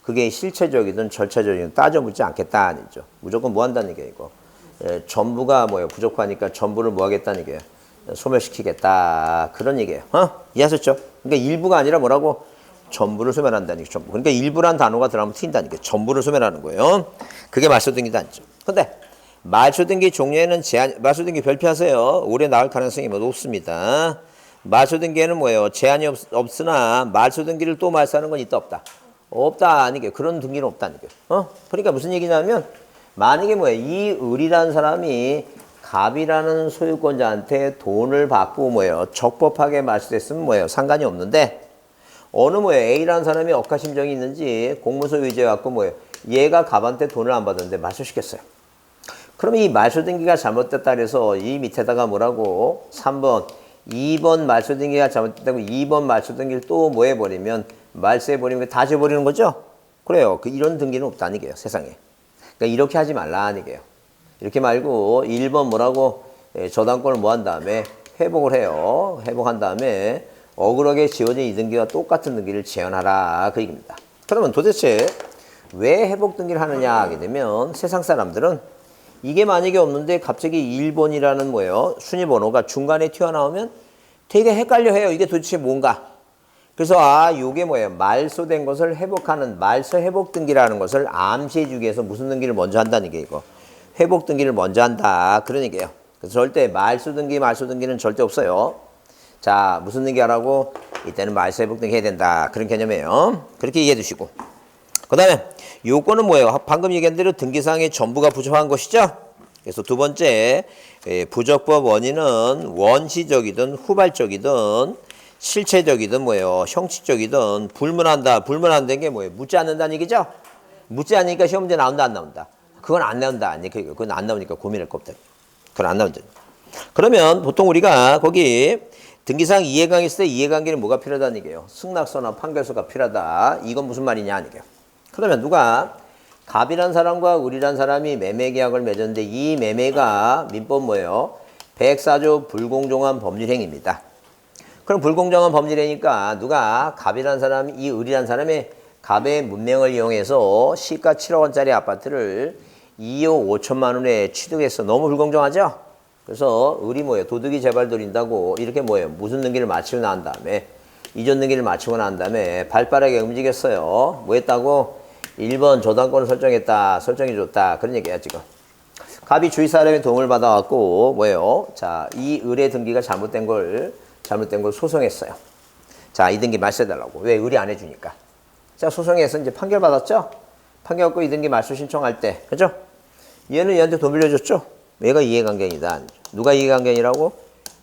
그게 실체적이든 절차적이든 따져묻지 않겠다는 얘기죠. 무조건 뭐 한다는 얘기예요, 이거. 예, 전부가 뭐예요? 부족하니까 전부를 뭐 하겠다는 얘기예요? 소멸시키겠다. 그런 얘기예요. 이해하셨죠? 그러니까 일부가 아니라 뭐라고? 전부를 소멸한다는 얘기죠. 전부. 그러니까 일부란 단어가 들어가면 튄다는 게 전부를 소멸하는 거예요. 그게 말소등기단죠. 근데 말소등기 종류에는 말소등기 별표하세요. 오래 나올 가능성이 높습니다. 말소등기에는 뭐예요? 제한이 없으나 말소등기를 또 말소하는 건 있다 없다? 없다 아니게 그런 등기는 없다는 게. 그러니까 무슨 얘기냐면 만약에 뭐예요? 이 을이라는 사람이 갑이라는 소유권자한테 돈을 받고 뭐예요? 적법하게 말소됐으면 뭐예요? 상관이 없는데 어느 뭐예요? A라는 사람이 억하심정이 있는지 공무소 위조해갖고 뭐예요? 얘가 갑한테 돈을 안 받았는데 말소시켰어요. 그러면 이 말소등기가 잘못됐다 그래서 이 밑에다가 뭐라고? 3번, 2번 말소등기가 잘못됐다고 2번 말소등기를 또 뭐 해버리면 말소해버리면 다 줘버리는 거죠? 그래요. 이런 등기는 없다는 얘기예요. 세상에. 그러니까 이렇게 하지 말라는 얘기예요. 이렇게 말고 1번 뭐라고? 저당권을 뭐 한 다음에 회복을 해요. 회복한 다음에 억울하게 지어진 이 등기와 똑같은 등기를 재현하라. 그 얘기입니다. 그러면 도대체 왜 회복 등기를 하느냐 하게 되면 세상 사람들은 이게 만약에 없는데 갑자기 1번이라는 뭐예요? 순위 번호가 중간에 튀어나오면 되게 헷갈려 해요. 이게 도대체 뭔가. 그래서 요게 뭐예요? 말소된 것을 회복하는 말소 회복 등기라는 것을 암시해 주기 위해서 무슨 등기를 먼저 한다는 게 이거. 회복 등기를 먼저 한다. 그런 얘기예요. 그래서 절대 말소 등기는 절대 없어요. 자, 무슨 등기 하라고? 이때는 말소 회복 등기 해야 된다. 그런 개념이에요. 그렇게 이해해 두시고. 그 다음에 요거는 뭐예요? 방금 얘기한 대로 등기사항의 전부가 부족한 것이죠? 그래서 두 번째, 부적법 원인은 원시적이든 후발적이든 실체적이든 뭐예요? 형식적이든 불문한다는 게 뭐예요? 묻지 않는다는 얘기죠? 묻지 않으니까 시험 문제 나온다 안 나온다? 그건 안 나온다. 아니, 그건 안 나오니까 고민할 거 없다. 그건 안 나온다. 그러면 보통 우리가 거기 등기사항 이해관계 있을 때 이해관계는 뭐가 필요하다는 얘기예요? 승낙서나 판결서가 필요하다. 이건 무슨 말이냐 하는 얘기예요. 그러면 누가 갑이란 사람과 을이란 사람이 매매계약을 맺었는데 이 매매가 민법 뭐예요? 104조 불공정한 법률행위입니다. 그럼 불공정한 법률행위니까 누가 갑이란 사람이 이 을이란 사람이 갑의 문명을 이용해서 시가 7억 원짜리 아파트를 2억 5천만 원에 취득했어. 너무 불공정하죠? 그래서 을이 뭐예요? 도둑이 제발 돌린다고 이렇게 뭐예요? 무슨 등기를 마치고 난 다음에 이전 등기를 마치고 난 다음에 발빠르게 움직였어요. 뭐 했다고? 1번 저당권을 설정해줬다. 그런 얘기야 지금. 갑이 주위 사람의 도움을 받아갖고 뭐예요? 자, 이 을의 등기가 잘못된 걸 소송했어요. 자, 이 등기 말소해달라고. 왜? 을이 안 해주니까. 자, 소송해서 이제 판결 받았죠? 판결 받고 이 등기 말소 신청할 때, 그죠? 얘는 얘한테 돈 빌려줬죠? 얘가 이해관계인이다. 누가 이해관계인이라고?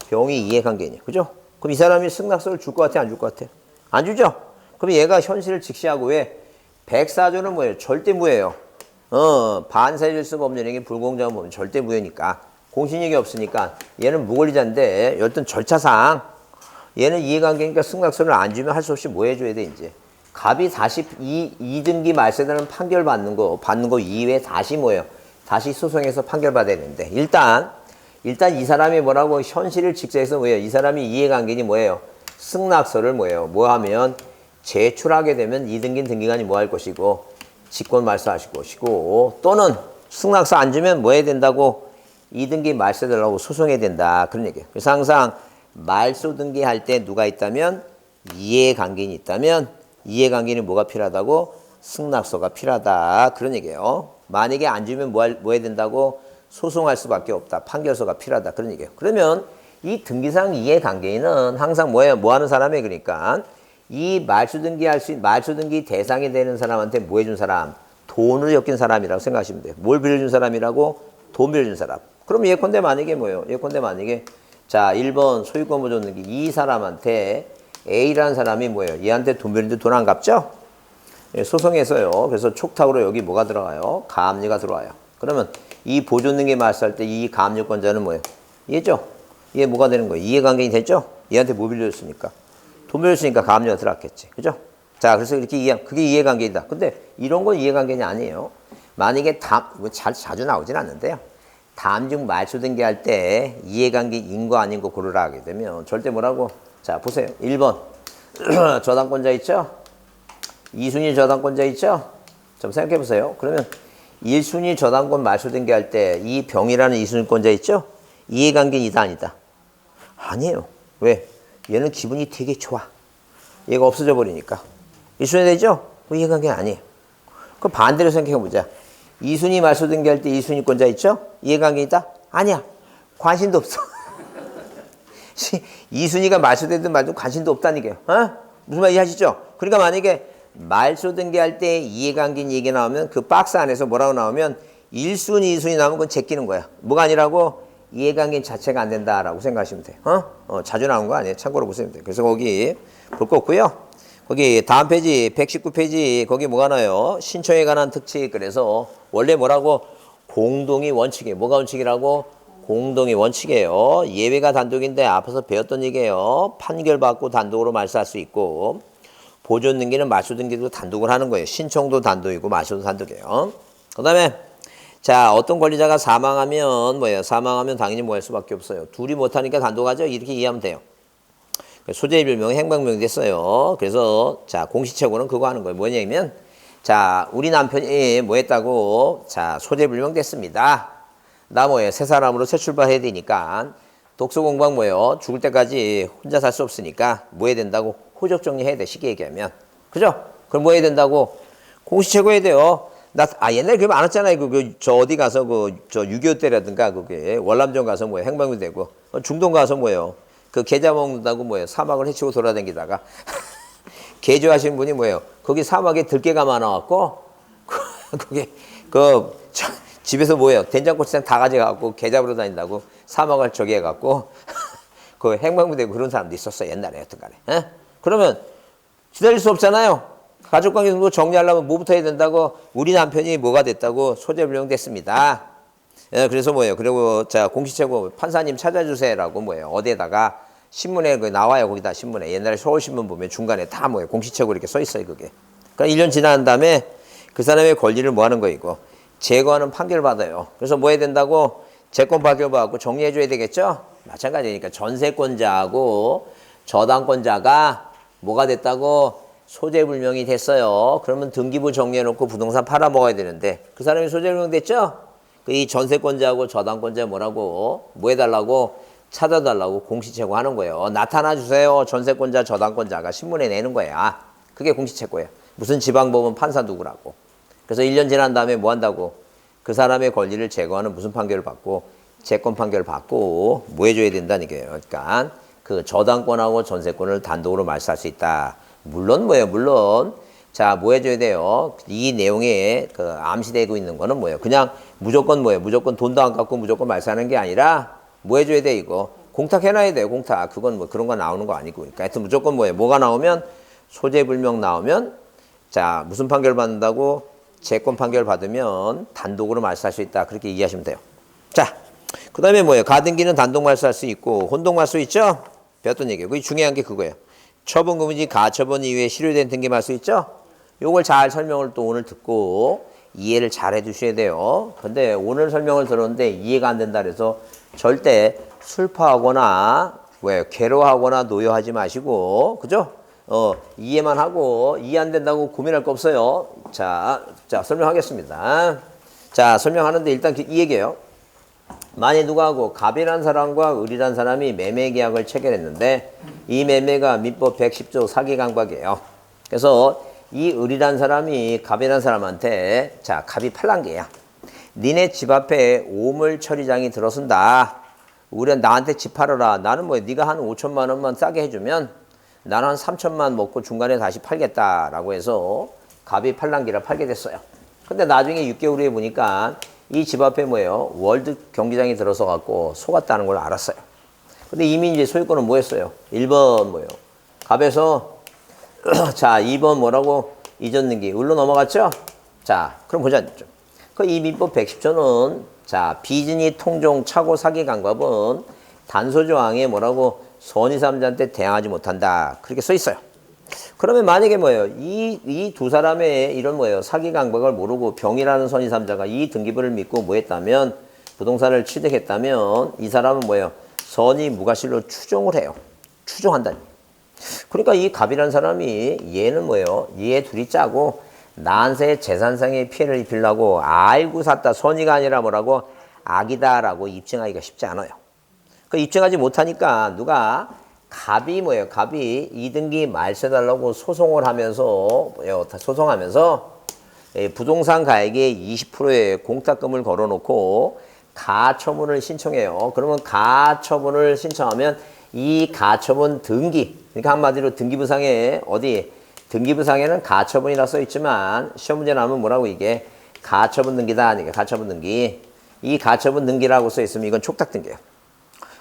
병이 이해관계인이야. 그죠? 그럼 이 사람이 승낙서를 줄 것 같아? 안 줄 것 같아? 안 주죠? 그럼 얘가 현실을 직시하고 왜? 104조는 뭐예요? 절대무예요. 반사질서 법률행위 불공정한 법률 절대무효니까. 공신력이 없으니까 얘는 무권리자인데 어떤 절차상 얘는 이해관계니까 승낙서를 안 주면 할 수 없이 뭐 해줘야 돼 이제. 갑이 다시 이등기 말소되는 판결 받는 거 이외에 다시 뭐예요? 다시 소송해서 판결 받아야 되는데 일단 이 사람이 뭐라고 현실을 직시해서 뭐예요? 이 사람이 이해관계니 뭐예요? 승낙서를 뭐예요? 뭐 하면 제출하게 되면 이등기 등기관이 뭐 할 것이고 직권 말소하실 것이고 또는 승낙서 안 주면 뭐 해야 된다고? 이등기 말소되려고 소송해야 된다. 그런 얘기예요. 그래서 항상 말소 등기할 때 누가 있다면 이해관계인이 있다면 이해관계인이 뭐가 필요하다고? 승낙서가 필요하다. 그런 얘기예요. 만약에 안 주면 뭐 해야 된다고? 소송할 수밖에 없다. 판결서가 필요하다. 그런 얘기예요. 그러면 이 등기상 이해관계인은 항상 뭐예요? 뭐 하는 사람이에요? 그러니까 이 말소 등기 대상이 되는 사람한테 뭐 해준 사람? 돈을 엮인 사람이라고 생각하시면 돼요. 뭘 빌려준 사람이라고? 돈 빌려준 사람. 그럼 예컨대 만약에 뭐예요? 예컨대 만약에 자 1번 소유권 보존 등기 이 사람한테 A라는 사람이 뭐예요? 얘한테 돈 빌리는데 돈 안 갚죠? 예, 소송에서요. 그래서 촉탁으로 여기 뭐가 들어가요? 가압류가 들어와요. 그러면 이 보존 등기 말소할 때 이 가압류권자는 뭐예요? 얘죠? 얘 뭐가 되는 거예요? 이해관계이 됐죠? 얘한테 뭐 빌려줬으니까? 돈 빌려줬으니까 가압류가 들어갔겠지. 그죠? 자, 그래서 이렇게 그게 이해관계이다. 근데 이런 건 이해관계는 아니에요. 만약에 자주 나오진 않는데요. 다음 중 말소 등기할 때 이해관계인 거 아닌 거 고르라 하게 되면 절대 뭐라고? 자, 보세요. 1번. 저당권자 있죠? 2순위 저당권자 있죠? 좀 생각해 보세요. 그러면 1순위 저당권 말소 등기할 때 이 병이라는 2순위권자 있죠? 이해관계이다 아니다? 아니에요. 왜? 얘는 기분이 되게 좋아. 얘가 없어져 버리니까. 1순위 되죠? 이해관계 아니에요. 그럼 반대로 생각해 보자. 2순위 말소 등기할 때 2순위권자 있죠? 이해관계 있다? 아니야. 관심도 없어. 2순위가 말소되든 말든 관심도 없다니까요. 어? 무슨 말 이해하시죠? 그러니까 만약에 말소 등기할 때 이해관계인 얘기 나오면 그 박스 안에서 뭐라고 나오면 1순위, 2순위 나오면 그건 제끼는 거야. 뭐가 아니라고? 이해관계인 자체가 안 된다라고 생각하시면 돼요. 자주 나온 거 아니에요. 참고로 보시면 돼요. 그래서 거기 볼 거 없고요. 거기 다음 페이지 119페이지 거기 뭐가 나요? 신청에 관한 특칙. 그래서 원래 뭐라고? 공동의 원칙이에요. 뭐가 원칙이라고? 공동의 원칙이에요. 예외가 단독인데 앞에서 배웠던 얘기예요. 판결받고 단독으로 말소할 수 있고 보존 등기는 말소 등기도 단독을 하는 거예요. 신청도 단독이고 말소도 단독이에요. 그 다음에 자 어떤 권리자가 사망하면 뭐예요? 사망하면 당연히 뭐 할 수밖에 없어요. 둘이 못하니까 단독하죠. 이렇게 이해하면 돼요. 소재일명이 행방명이 됐어요. 그래서 자 공시책으로는 그거 하는 거예요. 뭐냐면 자 우리 남편이 뭐 했다고 자 소재불명 됐습니다. 나 뭐예요? 새 사람으로 새 출발해야 되니까 독서 공부한 뭐예요? 죽을 때까지 혼자 살 수 없으니까 뭐 해야 된다고? 호적 정리해야 돼. 쉽게 얘기하면. 그죠? 그럼 뭐 해야 된다고? 공시책고 해야 돼요. 옛날에 그게 많았잖아요. 저 어디 가서 저 6.25 때라든가 그게 월남전 가서 뭐예요? 행방명 되고 중동 가서 뭐예요? 그 계좌 먹는다고 뭐예요? 사막을 헤치고 돌아다니다가 개조하시는 분이 뭐예요? 거기 사막에 들개가 많아갖고 거기 집에서 뭐예요? 된장꼬치장 다 가져가갖고 개 잡으러 다닌다고 사막을 저기 해갖고 그 행방부되고 그런 사람도 있었어 옛날에 여튼간에. 에? 그러면 기다릴 수 없잖아요. 가족관계 정도 정리하려면 뭐부터 해야 된다고? 우리 남편이 뭐가 됐다고 소재불명 됐습니다. 예, 그래서 뭐예요? 그리고 자 공시책고 판사님 찾아주세요라고 뭐예요? 어디에다가 신문에 나와요. 거기다 신문에 옛날에 서울신문 보면 중간에 다 뭐예요? 공시책으로 이렇게 써 있어요. 그게. 그러니까 1년 지난 다음에 그 사람의 권리를 뭐 하는 거이고 제거하는 판결을 받아요. 그래서 뭐 해야 된다고? 채권 판결 받고 정리해줘야 되겠죠? 마찬가지니까 전세권자하고 저당권자가 뭐가 됐다고? 소재불명이 됐어요. 그러면 등기부 정리해놓고 부동산 팔아먹어야 되는데 그 사람이 소재불명 됐죠? 이 전세권자하고 저당권자 뭐라고? 뭐 해달라고? 찾아달라고 공시책고 하는 거예요. 나타나주세요. 전세권자, 저당권자가 신문에 내는 거야. 그게 공시책고예요. 무슨 지방법원 판사 누구라고. 그래서 1년 지난 다음에 뭐 한다고? 그 사람의 권리를 제거하는 무슨 판결을 받고 채권 판결을 받고 뭐 해줘야 된다는 거예요. 그러니까 그 저당권하고 전세권을 단독으로 말소할 수 있다. 물론 뭐예요? 물론 자, 뭐 해줘야 돼요? 이 내용에 그 암시되고 있는 거는 뭐예요? 그냥 무조건 뭐예요? 무조건 돈도 안 갚고 무조건 말소하는 게 아니라 뭐 해줘야 돼, 이거? 공탁 해놔야 돼요, 공탁. 그건 뭐 그런 거 나오는 거 아니고. 그러니까 하여튼 무조건 뭐예요? 뭐가 나오면 소재불명 나오면 자, 무슨 판결 받는다고? 채권 판결 받으면 단독으로 말소할 수 있다. 그렇게 이해하시면 돼요. 자, 그 다음에 뭐예요? 가등기는 단독 말소할 수 있고 혼동 말소 있죠? 배웠던 얘기예요. 그게 중요한 게 그거예요. 처분금지 가처분 이후에 실효된 등기 말소 있죠? 요걸 잘 설명을 또 오늘 듣고 이해를 잘 해주셔야 돼요. 근데 오늘 설명을 들었는데 이해가 안 된다 그래서 절대 슬퍼하거나 왜 괴로워하거나 노여하지 마시고 그죠? 이해만 하고 이해 안 된다고 고민할 거 없어요. 자 설명하겠습니다. 자 설명하는데 일단 이 얘기예요. 만약 누가 하고 갑이라는 사람과 을이라는 사람이 매매 계약을 체결했는데 이 매매가 민법 110조 사기 강박이에요. 그래서 이 을이라는 사람이 갑이라는 사람한테 자 갑이 팔랑개야. 니네 집 앞에 오물 처리장이 들어선다. 우리 나한테 집 팔아라. 나는 뭐 네가 한 5천만 원만 싸게 해주면 나는 한 3천만 먹고 중간에 다시 팔겠다라고 해서 갑이 팔랑기를 팔게 됐어요. 근데 나중에 6개월 후에 보니까 이 집 앞에 뭐예요? 월드 경기장이 들어서 갖고 속았다는 걸 알았어요. 근데 이미 이제 소유권은 뭐 했어요? 1번 뭐예요? 갑에서 자, 2번 뭐라고? 이전 등기. 을로 넘어갔죠? 자, 그럼 보자. 그 이민법 110조는 자, 비진이 통종 차고 사기 강법은 단서조항에 뭐라고? 선의사람자한테 대항하지 못한다. 그렇게 써 있어요. 그러면 만약에 뭐예요? 이 두 사람의 이런 뭐예요? 사기 강박을 모르고 병이라는 선의사람자가 이 등기부를 믿고 뭐 했다면 부동산을 취득했다면 이 사람은 뭐예요? 선의 무과실로 추정을 해요. 추정한다니. 그러니까 이 갑이라는 사람이 얘는 뭐예요? 얘 둘이 짜고 나한테 재산상의 피해를 입히려고 알고 샀다. 선의가 아니라 뭐라고? 악이다라고 입증하기가 쉽지 않아요. 그 입증하지 못하니까 누가 갑이 뭐예요? 갑이 이등기 말세달라고 소송을 하면서 뭐예요? 소송하면서 부동산 가액의 20%의 공탁금을 걸어놓고 가처분을 신청해요. 그러면 가처분을 신청하면 이 가처분 등기, 그러니까 한마디로 등기부상에 어디 등기부상에는 가처분이라 써 있지만 시험 문제 나오면 뭐라고 이게 가처분 등기다 아니까 가처분 등기. 이 가처분 등기라고 써 있으면 이건 촉탁 등기예요.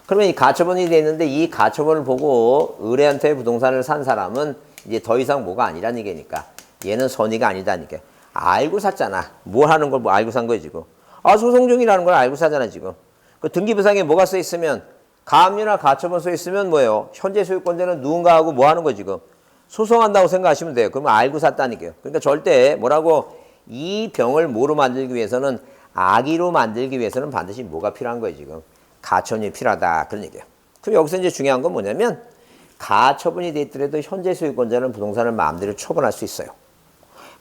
그러면 이 가처분이 돼 있는데 이 가처분을 보고 의뢰한테 부동산을 산 사람은 이제 더 이상 뭐가 아니란 얘기니까 얘는 선의가 아니다니까. 알고 샀잖아. 뭘 하는 걸 뭐 알고 산 거야 지금. 아 소송 중이라는 걸 알고 사잖아 지금. 그 등기부상에 뭐가 써 있으면 가압류나 가처분 써 있으면 뭐예요? 현재 소유권자는 누군가하고 뭐 하는 거야 지금. 소송한다고 생각하시면 돼요. 그러면 알고 샀다니까요. 그러니까 절대 뭐라고 이 병을 뭐로 만들기 위해서는 악의로 만들기 위해서는 반드시 뭐가 필요한 거예요 지금. 가처분이 필요하다 그런 얘기예요. 그럼 여기서 이제 중요한 건 뭐냐면 가처분이 돼 있더라도 현재 소유권자는 부동산을 마음대로 처분할 수 있어요.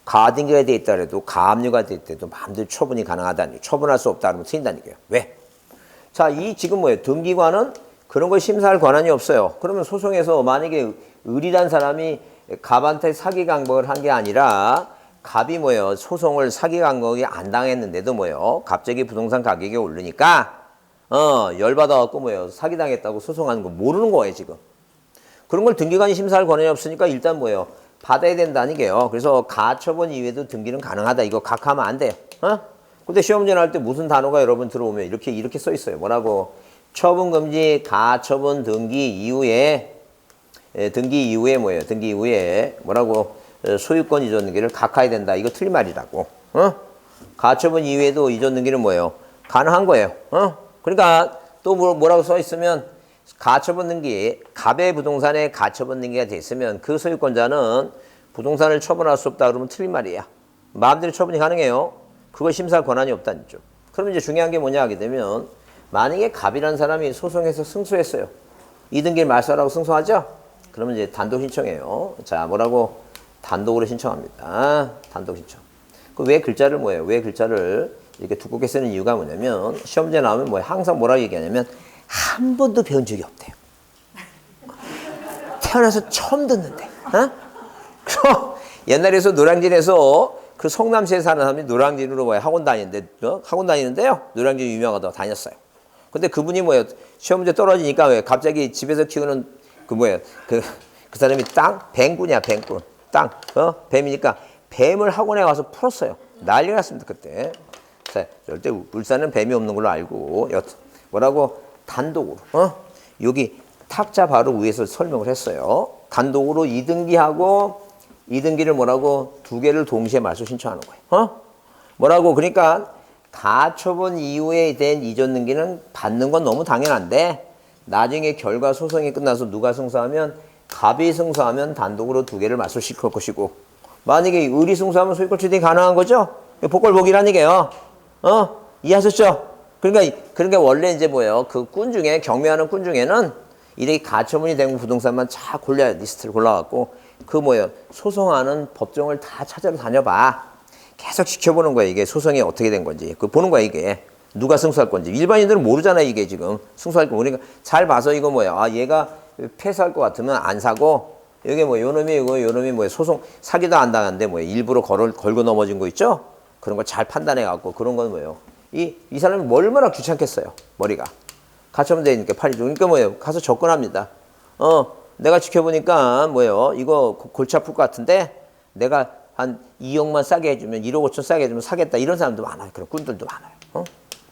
가등기가 돼 있더라도 가압류가 돼 있더라도 마음대로 처분이 가능하다니 처분할 수 없다 그러면 틀린다는 얘기예요. 왜? 자, 이 지금 뭐예요? 등기관은 그런 걸 심사할 권한이 없어요. 그러면 소송에서 만약에 을이란 사람이 갑한테 사기 강박을 한 게 아니라 갑이 뭐예요? 소송을 사기 강박이 안 당했는데도 뭐예요? 갑자기 부동산 가격이 오르니까 열받아갖고 뭐예요? 사기당했다고 소송하는 거 모르는 거예요, 지금. 그런 걸 등기관이 심사할 권한이 없으니까 일단 뭐예요? 받아야 된다는 게요. 그래서 가처분 이외에도 등기는 가능하다. 이거 각하면 안 돼요. 근데 시험 문제 나올 때 무슨 단어가 여러분 들어오면 이렇게 써 있어요. 뭐라고? 처분금지 가처분 등기 이후에 뭐예요? 등기 이후에 뭐라고? 소유권 이전 등기를 각하해야 된다. 이거 틀린 말이라고. 가처분 이후에도 이전 등기는 뭐예요? 가능한 거예요. 그러니까 또 뭐라고 써 있으면 가처분 등기, 갑의 부동산에 가처분 등기가 돼 있으면 그 소유권자는 부동산을 처분할 수 없다 그러면 틀린 말이야. 마음대로 처분이 가능해요. 그걸 심사할 권한이 없다는 점. 그러면 이제 중요한 게 뭐냐 하게 되면 만약에 갑이라는 사람이 소송에서 승소했어요. 이 등기를 말소하라고 승소하죠? 그러면 이제 단독 신청해요. 자, 뭐라고? 단독으로 신청합니다. 단독 신청. 그 왜 글자를 뭐예요? 왜 글자를 이렇게 두껍게 쓰는 이유가 뭐냐면 시험 문제 나오면 뭐 항상 뭐라고 얘기하냐면 한 번도 배운 적이 없대요. 태어나서 처음 듣는데. 그럼 옛날에서 노량진에서 그 성남시에 사는 사람이 노량진으로 뭐야 학원 다니는데 학원 다니는데요. 노량진 유명하다고 다녔어요. 근데 그분이 뭐예요? 시험 문제 떨어지니까 왜 갑자기 집에서 키우는 그 뭐예요? 그 사람이 뱀꾼이야 뱀꾼. 뱀이니까 뱀을 학원에 와서 풀었어요. 난리가 났습니다 그때. 자, 절대 울산은 뱀이 없는 걸로 알고 뭐라고 단독으로 여기 탁자 바로 위에서 설명을 했어요. 단독으로 이등기하고 이등기를 뭐라고 두 개를 동시에 말소 신청하는 거예요. 뭐라고 그러니까 가처분 이후에 된 이전 등기는 받는 건 너무 당연한데 나중에 결과 소송이 끝나서 누가 승소하면 갑이 승소하면 단독으로 두 개를 말소 시킬 것이고 만약에 을이 승소하면 소유권 취득이 가능한 거죠. 복걸복이라는 얘기예요. 이해하셨죠? 그러니까 원래 이제 뭐예요? 그 꾼 중에 경매하는 꾼 중에는 이렇게 가처분이 된 부동산만 쫙 골라야 리스트를 골라갖고 그 뭐예요? 소송하는 법정을 다 찾아서 다녀봐. 계속 지켜보는 거야 이게 소송이 어떻게 된 건지. 그 보는 거야 이게 누가 승소할 건지. 일반인들은 모르잖아 이게 지금 승소할 거. 그러니까 잘 봐서 이거 뭐야? 아 얘가 패소할 것 같으면 안 사고 여기 뭐 요놈이 요놈이 뭐 소송 사기도 안 당한데 뭐 일부러 걸고 넘어진 거 있죠? 그런 걸 잘 판단해 갖고 그런 건 뭐예요? 이 사람이 얼마나 귀찮겠어요 머리가 가처분 되니까 팔이 그러니까 뭐예요? 가서 접근합니다. 내가 지켜보니까 뭐예요? 이거 골치 아플 것 같은데 내가 한 2억만 싸게 해주면 1억 5천 싸게 해주면 사겠다 이런 사람도 많아요. 그런 꾼들도 많아요.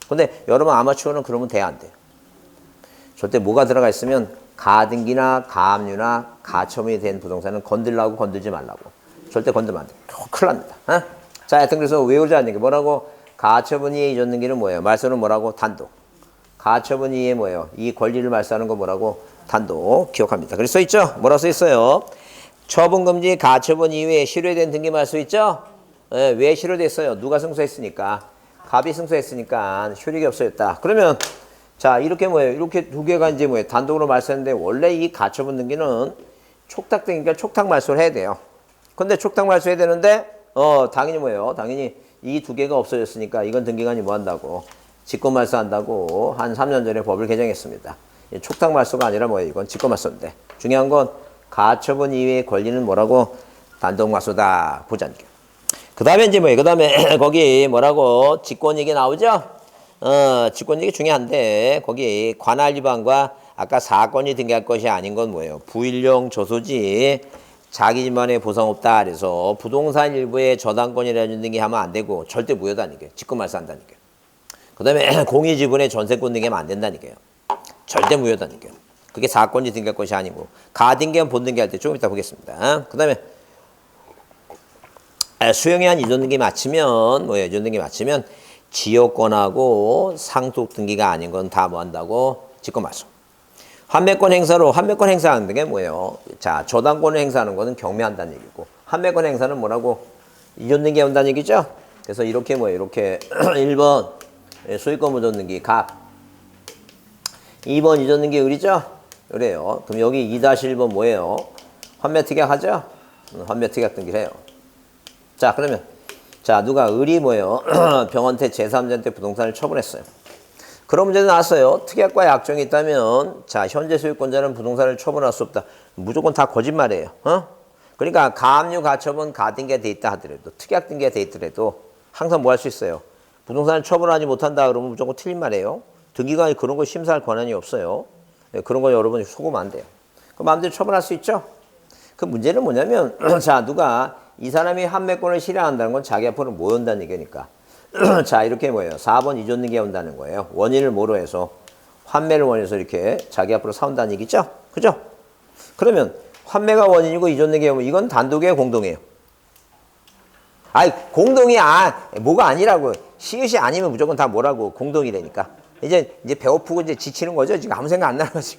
근데 여러분 아마추어는 그러면 돼 안 돼요? 절대 뭐가 들어가 있으면 가등기나 가압류나 가처분이 된 부동산은 건들라고 건들지 말라고. 절대 건들면 안 돼. 큰일 납니다. 자, 하여튼 그래서 외우자는 게 뭐라고? 가처분 이에 이전 등기는 뭐예요? 말소는 뭐라고? 단독. 가처분 이에 뭐예요? 이 권리를 말소하는 거 뭐라고? 단독. 기억합니다. 그래서 써있죠? 뭐라 써있어요? 처분금지 가처분 이후에 실효된 등기 말소 있죠? 네, 왜 실효됐어요? 누가 승소했으니까. 갑이 승소했으니까 효력이 없어졌다. 그러면 자 이렇게 뭐예요? 이렇게 두 개가 이제 뭐예요? 단독으로 말소했는데 원래 이 가처분 등기는 촉탁 등기니까 촉탁 말소를 해야 돼요. 근데 촉탁 말소해야 되는데 당연히 뭐예요? 당연히 이 두 개가 없어졌으니까 이건 등기관이 뭐 한다고? 직권 말소한다고 한 3년 전에 법을 개정했습니다. 촉탁 말소가 아니라 뭐예요? 이건 직권 말소인데 중요한 건 가처분 이외의 권리는 뭐라고? 단독 말소다. 보자는 게. 그 다음에 이제 뭐예요? 그 다음에 거기 뭐라고? 직권 얘기 나오죠? 직권 얘기 중요한데 거기 관할 위반과 아까 사건이 등기할 것이 아닌 건 뭐예요? 부일용 조소지 자기 집만의 보상 없다. 그래서 부동산 일부의 저당권이라는 등기하면 안 되고 절대 무효다니까요. 직권 말소한다니까요. 그 다음에 공유 지분의 전세권 등기하면 안 된다니까요. 절대 무효다니까요. 그게 사건이 등기할 것이 아니고 가등기하면 본등기할 때 조금 이따 보겠습니다. 그 다음에 수용에 한 이전 등기 마치면 뭐예요? 이전 등기 마치면 지역권하고 상속 등기가 아닌 건 다 뭐 한다고? 직권 말소. 환매권 행사로 환매권 행사하는 게 뭐예요? 자, 저당권을 행사하는 거는 경매한다는 얘기고 환매권 행사는 뭐라고? 이전 등기 한다는 얘기죠? 그래서 이렇게 뭐예요? 이렇게 1번 소유권 무전 등기 갑 2번 이전 등기 을이죠? 그래요. 그럼 여기 2-1번 뭐예요? 환매 특약 하죠? 환매 특약 등기를 해요. 자, 그러면 자, 누가 을이 뭐예요? 병원태 제3자한테 부동산을 처분했어요. 그런 문제도 나왔어요. 특약과 약정이 있다면 자, 현재 소유권자는 부동산을 처분할 수 없다. 무조건 다 거짓말이에요. 그러니까 가압류 가처분 가등기가 돼 있다 하더라도 특약 등기가 돼 있더라도 항상 뭐 할 수 있어요? 부동산을 처분하지 못한다 그러면 무조건 틀린 말이에요. 등기관이 그런 거 심사할 권한이 없어요. 그런 거 여러분이 속으면 안 돼요. 그 마음대로 처분할 수 있죠? 그 문제는 뭐냐면 자, 누가 이 사람이 환매권을 실행한다는 건 자기 앞으로 뭐 온다는 얘기니까. 자, 이렇게 뭐예요? 4번 이전 등기가 온다는 거예요. 원인을 뭐로 해서? 환매를 원해서 이렇게 자기 앞으로 사온다는 얘기죠? 그죠? 그러면 환매가 원인이고 이전 등기가 오면 이건 단독이에요? 공동이에요? 아이, 공동이 뭐가 아니라고. 시읒이 아니면 무조건 다 뭐라고. 공동이라니까. 이제 배고프고 이제 지치는 거죠? 지금 아무 생각 안 나는 거지.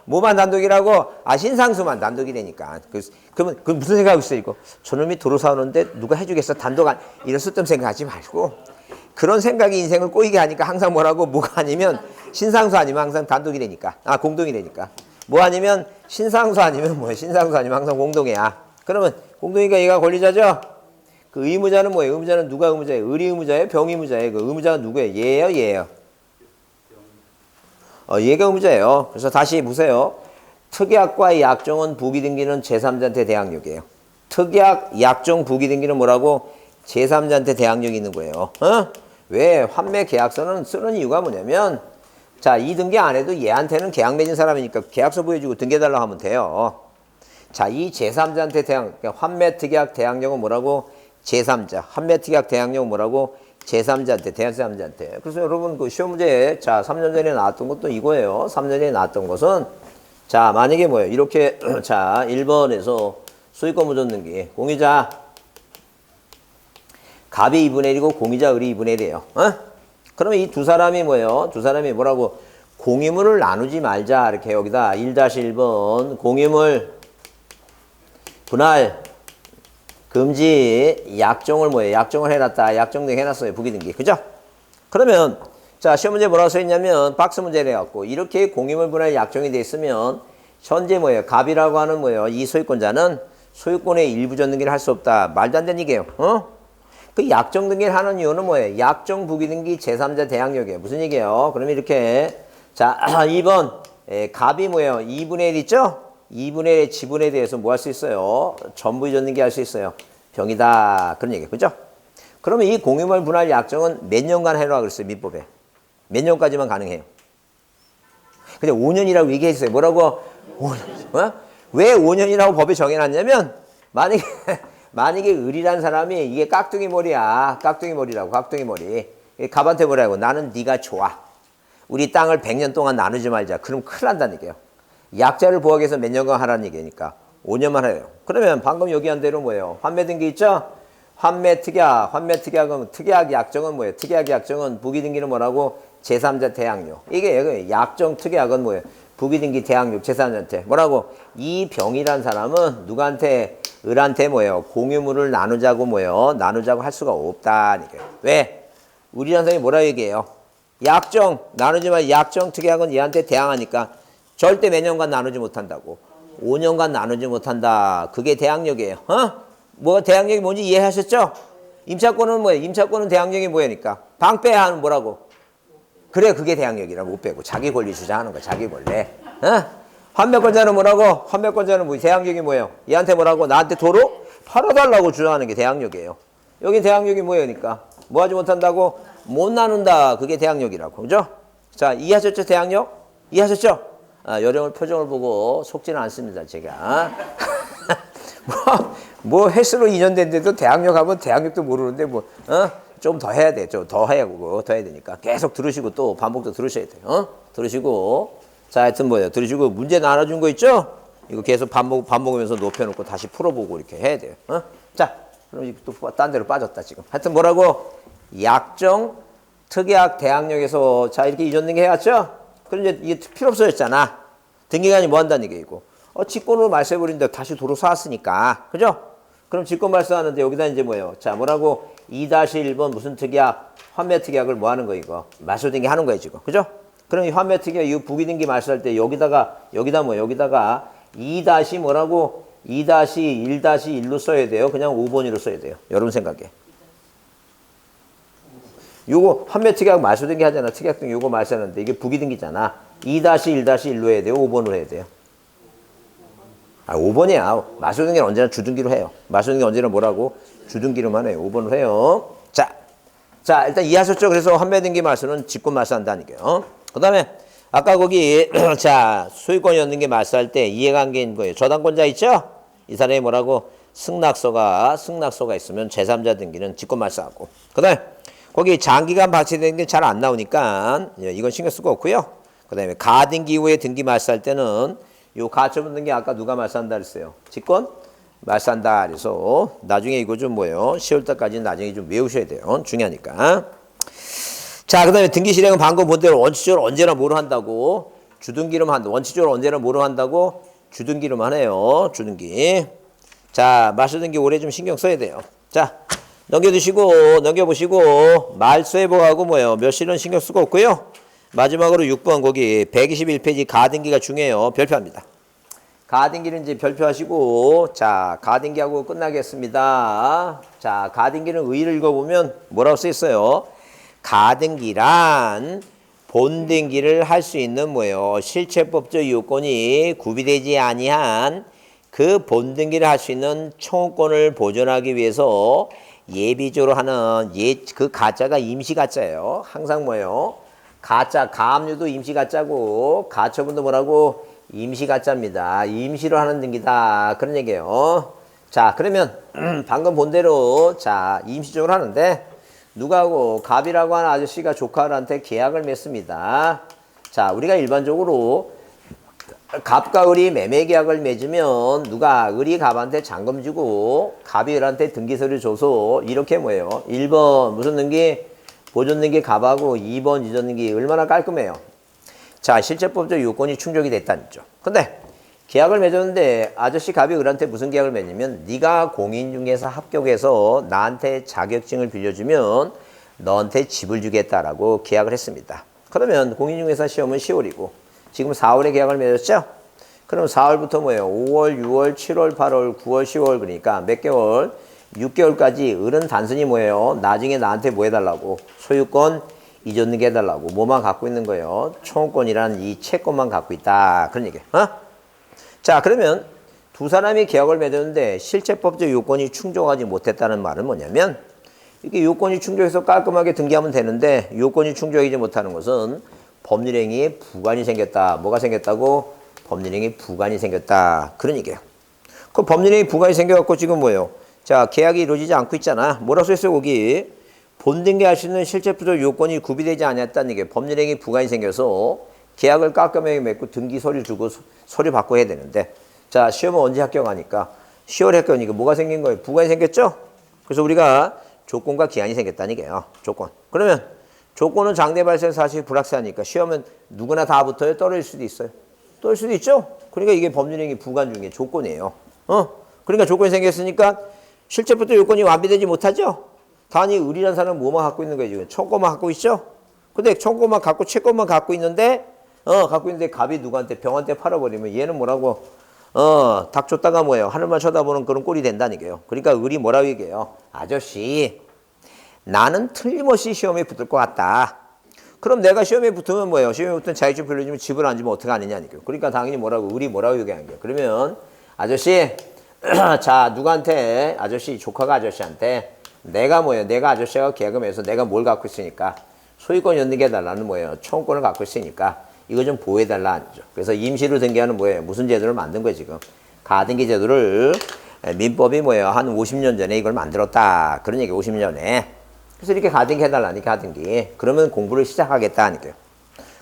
뭐만 단독이라고? 신상수만 단독이라니까. 그러면 그 무슨 생각하고 있어요, 이거? 저놈이 도로 사오는데 누가 해주겠어? 단독 이런 쓸데없는 생각하지 말고. 그런 생각이 인생을 꼬이게 하니까 항상 뭐라고? 뭐가 아니면 신상수 아니면 항상 단독이라니까. 공동이라니까. 뭐 아니면 신상수 아니면 뭐야? 신상수 아니면 항상 공동이야. 그러면 공동이니까 얘가 권리자죠? 그 의무자는 뭐예요? 의무자는 누가 의무자예요? 을이 의무자예요? 병이 의무자예요? 그 의무자가 누구예요? 얘예요? 얘예요? 얘가 의무자예요. 그래서 다시 보세요. 특약과 약정은 부기등기는 제3자한테 대항력이에요. 특약, 약정, 부기등기는 뭐라고? 제3자한테 대항력이 있는 거예요. 왜? 환매 계약서는 쓰는 이유가 뭐냐면 자, 이 등기 안 해도 얘한테는 계약 맺은 사람이니까 계약서 보여주고 등기해달라고 하면 돼요. 자, 이 제3자한테 그러니까 환매 특약 대항력은 뭐라고? 제3자. 환매 특약 대항력은 뭐라고? 제3자한테, 제3자한테. 그래서 여러분 그 시험 문제에 자, 3년 전에 나왔던 것도 이거예요. 3년 전에 나왔던 것은 자, 만약에 뭐예요? 이렇게 자, 1번에서 소유권 무전 등기. 공유자 갑이 2분의 1이고 공유자 을이 2분의 1이에요. 그러면 이 두 사람이 뭐예요? 두 사람이 뭐라고? 공유물을 나누지 말자. 이렇게 여기다 1-1번 공유물 분할 금지 약정을 뭐예요? 약정을 해놨다. 약정 등 해놨어요. 부기등기. 그죠? 그러면 자, 시험 문제 뭐라고 써있냐면 박스 문제를 해갖고 이렇게 공유물 분할 약정이 돼 있으면 현재 뭐예요? 갑이라고 하는 뭐예요? 이 소유권자는 소유권의 일부 전등기를 할 수 없다. 말도 안 되는 얘기예요. 그 약정 등기를 하는 이유는 뭐예요? 약정 부기등기 제3자 대항력이에요. 무슨 얘기예요? 그러면 이렇게 자, 2번 갑이 뭐예요? 2분의 1 있죠? 2분의 1의 지분에 대해서 뭐 할 수 있어요? 전부 이전 등기 할 수 있어요. 병이다. 그런 얘기예요. 그죠? 그러면 이 공유물 분할 약정은 몇 년간 해라 그랬어요. 민법에. 몇 년까지만 가능해요. 근데 5년이라고 얘기했어요. 뭐라고? 5년. 왜 5년이라고 법에 정해놨냐면 만약에 만약에 을이란 사람이 이게 깍두기 머리야. 깍두기 머리라고. 깍두기 머리. 갑한테 뭐라고? 나는 네가 좋아. 우리 땅을 100년 동안 나누지 말자. 그럼 큰일 난다는 얘기예요. 약자를 보호하기 위해서 몇 년간 하라는 얘기니까 5년만 해요. 그러면 방금 얘기한 대로 뭐예요? 환매 등기 있죠? 환매 특약. 환매 특약은 특약 약정은 뭐예요? 특약 약정은 부기 등기는 뭐라고? 제3자 대항력. 이게 약정 특약은 뭐예요? 부기 등기 대항력 제3자한테 뭐라고? 이 병이란 사람은 누구한테? 을한테 뭐예요? 공유물을 나누자고 뭐예요? 나누자고 할 수가 없다. 왜? 우리란 사람이 뭐라 얘기해요? 약정 나누지만 약정 특약은 얘한테 대항하니까 절대 몇 년간 나누지 못한다고. 5년간 나누지 못한다. 그게 대항력이에요. 뭐 대항력이 뭔지 이해하셨죠? 임차권은 뭐예요? 임차권은 대항력이 뭐니까? 방빼야 하는 뭐라고? 그래 그게 대항력이라고. 못 빼고 자기 권리 주장하는 거야. 자기 권리. 환매권자는 뭐라고? 환매권자는 뭐 대항력이 뭐예요? 얘한테 뭐라고? 나한테 도로 팔아달라고 주장하는 게 대항력이에요. 여기 대항력이 뭐예요니까? 뭐 하지 못한다고? 못 나눈다. 그게 대항력이라고. 그죠? 자, 이해하셨죠? 대항력? 이해하셨죠? 여러분 표정을 보고 속지는 않습니다. 제가. 뭐 헬스로 2년 됐는데도 대항력 하면 대항력도 모르는데 좀 더 해야 돼. 좀 더 해야 하고 더 해야 되니까 계속 들으시고 또 반복도 들으셔야 돼요. 들으시고 자 하여튼 뭐예요? 들으시고 문제 나눠준 거 있죠? 이거 계속 반복하면서 높여놓고 다시 풀어보고 이렇게 해야 돼요. 자 그럼 또 딴 데로 빠졌다 지금. 하여튼 뭐라고? 약정 특약 대항력에서 자 이렇게 이전 등기 해왔죠? 그럼 이제 이게 필요 없어졌잖아. 등기관이 뭐 한다는 얘기고. 직권으로 말세버린데 다시 도로 사왔으니까. 그죠? 그럼 직권 말세하는데 여기다 이제 뭐예요? 자, 뭐라고? 2-1번 무슨 특약? 환매 특약을 뭐 하는 거 이거? 말소 등기 하는 거예요, 지금. 그죠? 그럼 이 환매 특약, 이 부기 등기 말소할 때 여기다가 2- 뭐라고? 2-1-1로 써야 돼요. 그냥 5번으로 써야 돼요. 여러분 생각에. 요거 환매 특약 말소 등기 하잖아. 특약 등기 요거 말소하는데 이게 부기 등기잖아. 2-1-1로 해야 돼요. 5번으로 해야 돼요. 5번이야. 말소 등기는 언제나 주등기로 해요. 말소 등기 언제나 뭐라고? 주등기로만 해요. 5번으로 해요. 자, 일단 이해하셨죠? 그래서 환매 등기 말소는 직권 말소한다니까요. 그 다음에 아까 거기 자 소유권이었는 게 말소할 때 이해관계인 거예요. 저당권자 있죠? 이 사람이 뭐라고? 승낙서가 있으면 제3자 등기는 직권 말소하고. 그 다음에 거기 장기간 발생된 게 잘 안 나오니까 이건 신경 쓰고 없고요. 그 다음에 가등기 이후에 등기 말소할 때는 요 가처분 등기 아까 누가 말소한다 그랬어요? 직권 말소한다 그래서 나중에 이거 좀 뭐예요? 10월달까지는 나중에 좀 외우셔야 돼요. 중요하니까. 자, 그 다음에 등기 실행은 방금 본 대로 원칙적으로 언제나 뭐로 한다고? 주등기로만 한다. 원칙적으로 언제나 뭐로 한다고? 주등기로만 해요. 주등기. 자, 말소 등기 올해 좀 신경 써야 돼요. 자, 넘겨보시고 말소회복하고 뭐예요? 몇 실은 신경 쓰고 없고요. 마지막으로 6번 거기 121페이지 가등기가 중요해요. 별표합니다. 가등기는 이제 별표하시고 자 가등기하고 끝나겠습니다. 자 가등기는 의의를 읽어보면 뭐라고 써 있어요? 가등기란 본등기를 할 수 있는 뭐예요? 실체법적 요건이 구비되지 아니한 그 본등기를 할 수 있는 청구권을 보존하기 위해서 예비적으로 하는 그 가짜가 임시가짜예요. 항상 뭐예요? 가짜, 가압류도 임시가짜고 가처분도 뭐라고? 임시가짜입니다. 임시로 하는 등기다. 그런 얘기예요. 자, 그러면 방금 본 대로 자 임시적으로 하는데 누가하고 갑이라고 하는 아저씨가 조카한테 계약을 맺습니다. 자, 우리가 일반적으로 갑과 을이 매매 계약을 맺으면 누가 을이 갑한테 잔금 주고 갑이 을한테 등기서류 줘서 이렇게 뭐예요? 1번 무슨 등기? 보존 등기 갑하고 2번 이전 등기 얼마나 깔끔해요. 자, 실체법적 요건이 충족이 됐다는 거죠. 근데 계약을 맺었는데 아저씨 갑이 을한테 무슨 계약을 맺냐면 네가 공인중개사 합격해서 나한테 자격증을 빌려주면 너한테 집을 주겠다라고 계약을 했습니다. 그러면 공인중개사 시험은 10월이고 지금 4월에 계약을 맺었죠? 그럼 4월부터 뭐예요? 5월, 6월, 7월, 8월, 9월, 10월 그러니까 몇 개월? 6개월까지 을은 단순히 뭐예요? 나중에 나한테 뭐 해달라고? 소유권 이전 등기 해달라고. 뭐만 갖고 있는 거예요? 청구권이란 이 채권만 갖고 있다. 그런 얘기예요. 자, 그러면 두 사람이 계약을 맺었는데 실체법적 요건이 충족하지 못했다는 말은 뭐냐면 이게 요건이 충족해서 깔끔하게 등기하면 되는데 요건이 충족하지 못하는 것은 법률행위에 부관이 생겼다. 뭐가 생겼다고? 법률행위에 부관이 생겼다. 그런 얘기예요. 그 법률행위 부관이 생겨갖고 지금 뭐예요? 자, 계약이 이루어지지 않고 있잖아. 뭐라고 써있어요, 거기? 본등기할 수 있는 실체부적 요건이 구비되지 않았다는 게 법률행위 부과이 생겨서 계약을 깎아매게 맺고 등기 서류 주고 서류 받고 해야 되는데, 자, 시험은 언제 합격하니까? 10월에 합격하니까 뭐가 생긴 거예요? 부과이 생겼죠? 그래서 우리가 조건과 기한이 생겼다는 게요. 조건. 그러면 조건은 장래 발생 사실 불확실하니까 시험은 누구나 다 붙어요? 떨어질 수도 있어요. 떨어질 수도 있죠? 그러니까 이게 법률행위 부관 중에 조건이에요. 그러니까 조건이 생겼으니까 실체부터 요건이 완비되지 못하죠? 단위 을이라는 사람은 뭐만 갖고 있는 거예요, 지금? 청구만 갖고 있죠? 근데 청구만 갖고 채권만 갖고 있는데 갑이 누구한테 병한테 팔아버리면 얘는 뭐라고 닭 줬다가 뭐예요? 하늘만 쳐다보는 그런 꼴이 된다는 게요. 그러니까 을이 뭐라고 얘기해요? 아저씨, 나는 틀림없이 시험에 붙을 것 같다. 그럼 내가 시험에 붙으면 뭐예요? 시험에 붙으면 자격증 빌려주면 집을 안 주면 어떻게 하느냐니까요. 그러니까 당연히 뭐라고 을이 뭐라고 얘기하는 거예요. 그러면 아저씨, 자, 누구한테? 아저씨, 조카가 아저씨한테 내가 뭐예요? 내가 아저씨가 계약금해서 내가 뭘 갖고 있으니까 소유권 연등해달라는 뭐예요? 청구권을 갖고 있으니까 이거 좀 보호해달라 하죠. 그래서 임시로 등기하는 뭐예요? 무슨 제도를 만든 거예요, 지금? 가등기 제도를 민법이 뭐예요? 한 50년 전에 이걸 만들었다. 그런 얘기 50년에. 그래서 이렇게 가등기 해달라니까, 가등기. 그러면 공부를 시작하겠다 하니까요.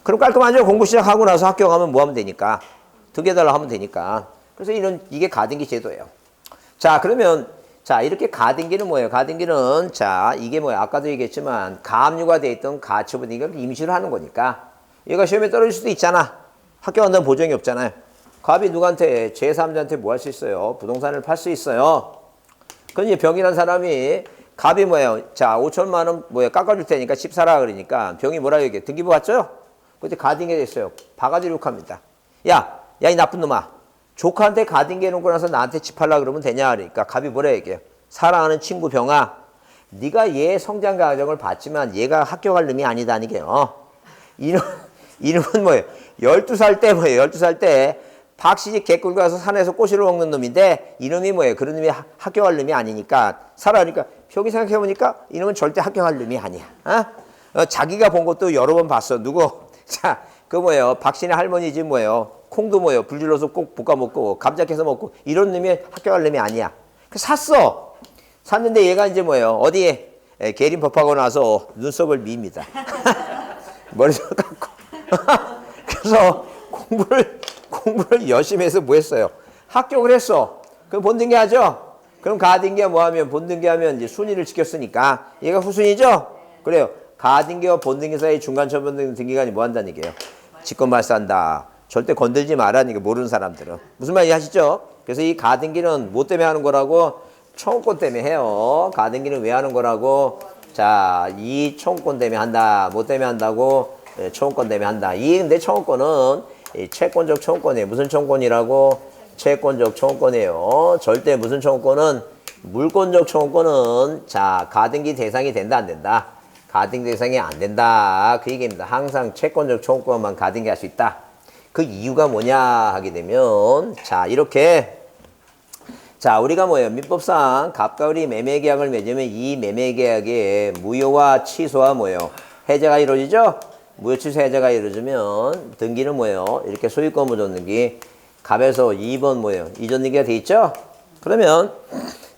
그럼 깔끔하죠? 공부 시작하고 나서 학교 가면 뭐 하면 되니까? 등기해달라 하면 되니까. 그래서 이게 가등기 제도예요. 자, 그러면 자, 이렇게 가등기는 뭐예요? 가등기는 자, 이게 뭐예요? 아까도 얘기했지만 가압류가 돼 있던 가처분 이걸 임시로 하는 거니까 얘가 시험에 떨어질 수도 있잖아. 학교 간다는 보장이 없잖아요. 갑이 누구한테? 제3자한테 뭐 할 수 있어요? 부동산을 팔 수 있어요. 그럼 병이란 사람이 갑이 뭐예요? 자, 5천만 원 뭐예요? 깎아줄 테니까 집 사라 그러니까 병이 뭐라 얘기해? 등기부 갔죠? 그때 가등기 됐어요. 바가지로 욕합니다. 야, 이 나쁜 놈아. 조카한테 가등기 해놓고 나서 나한테 집 팔라 그러면 되냐? 그러니까 갑이 뭐라 얘기해? 사랑하는 친구 병아, 네가 얘 성장 과정을 봤지만 얘가 합격할 놈이 아니다니게요. 이놈은 뭐예요? 12살 때 뭐예요? 12살 때 박씨집 개꿀 가서 산에서 꼬시를 먹는 놈인데 이놈이 뭐예요? 그런 놈이 합격할 놈이 아니니까 살아니까 병이 생각해보니까 이놈은 절대 합격할 놈이 아니야. 자기가 본 것도 여러 번 봤어. 누구? 자, 그 뭐예요? 박씨네 할머니 집 뭐예요? 콩도 뭐예요? 불질러서 꼭 볶아 먹고 감자 캐서 먹고 이런 놈이 합격할 놈이 아니야. 샀어. 샀는데 얘가 이제 뭐예요? 어디에 계림 법하고 나서 눈썹을 밉니다. 머리를 깎고. 그래서 공부를 열심히 해서 뭐 했어요? 합격을 했어. 그럼 본등기 하죠? 그럼 가등기가 뭐 하면? 본등기 하면 이제 순위를 지켰으니까 얘가 후순위죠? 그래요. 가등기와 본등기 사이 중간 처분 등기관이 뭐 한다는 얘기예요? 직권 발사한다. 절대 건들지 말라니까 모르는 사람들은. 무슨 말인지 아시죠? 그래서 이 가등기는 뭐 때문에 하는 거라고? 청구권 때문에 해요. 가등기는 왜 하는 거라고? 자, 이 청구권 때문에 한다. 뭐 때문에 한다고? 청구권 때문에 한다. 근데 청구권은 채권적 청구권이에요. 무슨 청구권이라고? 채권적 청구권이에요. 절대 무슨 청구권은? 물권적 청구권은 자, 가등기 대상이 된다 안 된다? 가등기 대상이 안 된다. 그 얘기입니다. 항상 채권적 청구권만 가등기 할 수 있다. 그 이유가 뭐냐 하게 되면 자, 이렇게 자, 우리가 뭐예요? 민법상 갑과 을이 매매계약을 맺으면 이 매매계약의 무효와 취소와 뭐예요? 해제가 이루어지죠? 무효 취소 해제가 이루어지면 등기는 뭐예요? 이렇게 소유권 무전 등기 갑에서 2번 뭐예요? 이전 등기가 돼 있죠? 그러면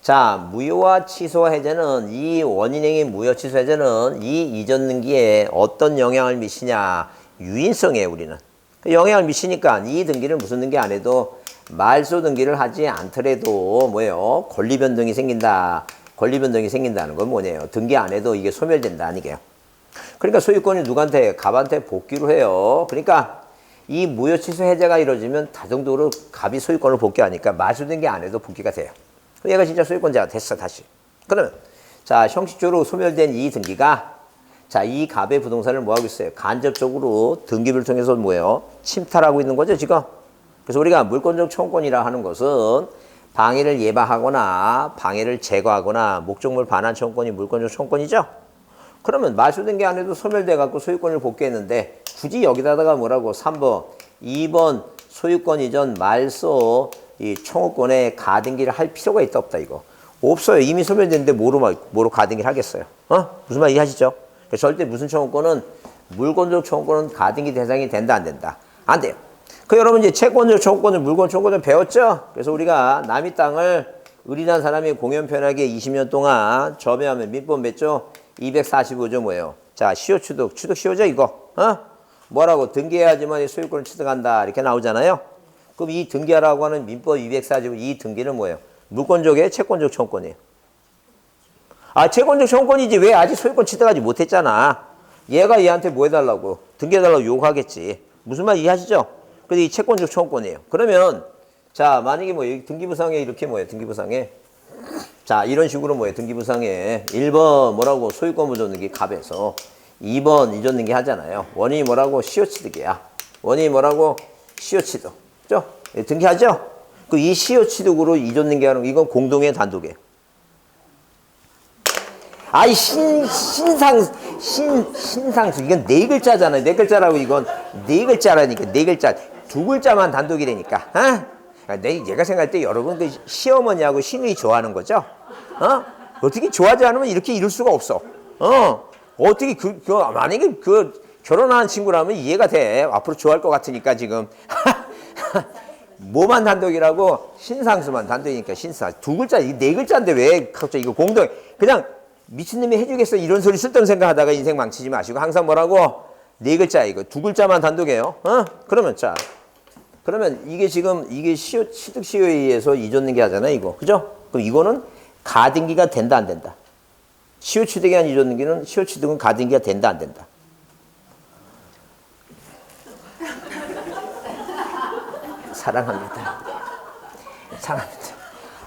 자, 무효와 취소 해제는 이 원인행위 무효 취소 해제는 이 이전 등기에 어떤 영향을 미치냐? 유인성이에요, 우리는. 영향을 미치니까 이 등기를 무슨 등기 안 해도 말소 등기를 하지 않더라도 뭐예요? 권리 변동이 생긴다. 권리 변동이 생긴다는 건 뭐냐요? 등기 안 해도 이게 소멸된다 아니게요. 그러니까 소유권이 누구한테? 갑한테 복귀로 해요. 그러니까 이 무효 취소 해제가 이루어지면 다정도로 갑이 소유권을 복귀하니까 말소 등기 안 해도 복귀가 돼요. 얘가 진짜 소유권자가 됐어 다시. 그러면 자, 형식적으로 소멸된 이 등기가 자, 이 갑의 부동산을 뭐 하고 있어요? 간접적으로 등기부를 통해서 뭐예요? 침탈하고 있는 거죠, 지금. 그래서 우리가 물권적 청구권이라 하는 것은 방해를 예방하거나 방해를 제거하거나 목적물 반환 청구권이 물권적 청구권이죠. 그러면 말소 등기 안 해도 소멸돼 갖고 소유권을 복귀했는데 굳이 여기다가 뭐라고 3번, 2번 소유권 이전 말소 이 청구권에 가등기를 할 필요가 있다 없다 이거. 없어요. 이미 소멸됐는데 뭐로 가등기를 하겠어요? 무슨 말 이해하시죠? 절대 무슨 청구권은 물권적 청구권은 가등기 대상이 된다 안 된다? 안 돼요. 여러분 이제 채권적 청구권을 물권 청구권 배웠죠? 그래서 우리가 남의 땅을 을이란 사람이 공연 편하게 20년 동안 저배하면 민법 몇 조? 245조 뭐예요? 자, 시효 취득. 취득 시효죠, 이거. 어? 뭐라고? 등기해야지만 소유권을 취득한다. 이렇게 나오잖아요. 그럼 이 등기하라고 하는 민법 245, 이 등기는 뭐예요? 물권적이에요? 채권적 청권이에요? 아, 채권적 청권이지. 왜 아직 소유권 취득하지 못했잖아. 얘가 얘한테 뭐 해달라고? 등기해달라고 요구하겠지. 무슨 말 이해하시죠? 근데 이 채권적 청권이에요. 그러면 자, 만약에 뭐 등기부상에 이렇게 뭐예요? 등기부상에 자, 이런 식으로 뭐예요? 등기부상에 1번 뭐라고? 소유권 부존등기 갑에서 2번 이전등기 하잖아요. 원인이 뭐라고? 시효취득이야. 원인이 뭐라고? 시효취득. 그죠? 등기하죠? 그 이 시효취득으로 이전등기하는 거 이건 공동의 단독이에요. 아이 신상수 이건 네 글자잖아요. 네 글자라고 이건 네 글자라니까 네 글자 두 글자만 단독이라니까. 얘가 생각할 때 여러분 그 시어머니하고 시누이 좋아하는 거죠? 어떻게 좋아하지 않으면 이렇게 이룰 수가 없어. 어떻게 만약에 결혼하는 친구라면 이해가 돼. 앞으로 좋아할 것 같으니까 지금. 뭐만 단독이라고? 신상수만 단독이니까 신상. 두 글자, 네 글자인데 왜 갑자기 이거 공동, 그냥 미친놈이 해주겠어. 이런 소리 쓸데없는 생각하다가 인생 망치지 마시고 항상 뭐라고? 네 글자 이거. 두 글자만 단독이에요. 그러면 자. 그러면 이게 지금 이게 취득 시효에 의해서 이전등기 하잖아요, 이거. 그죠? 그럼 이거는 가등기가 된다, 안 된다? 시효 취득에 한 이전등기는 시효 취득은 가등기가 된다, 안 된다? 사랑합니다. 사랑합니다.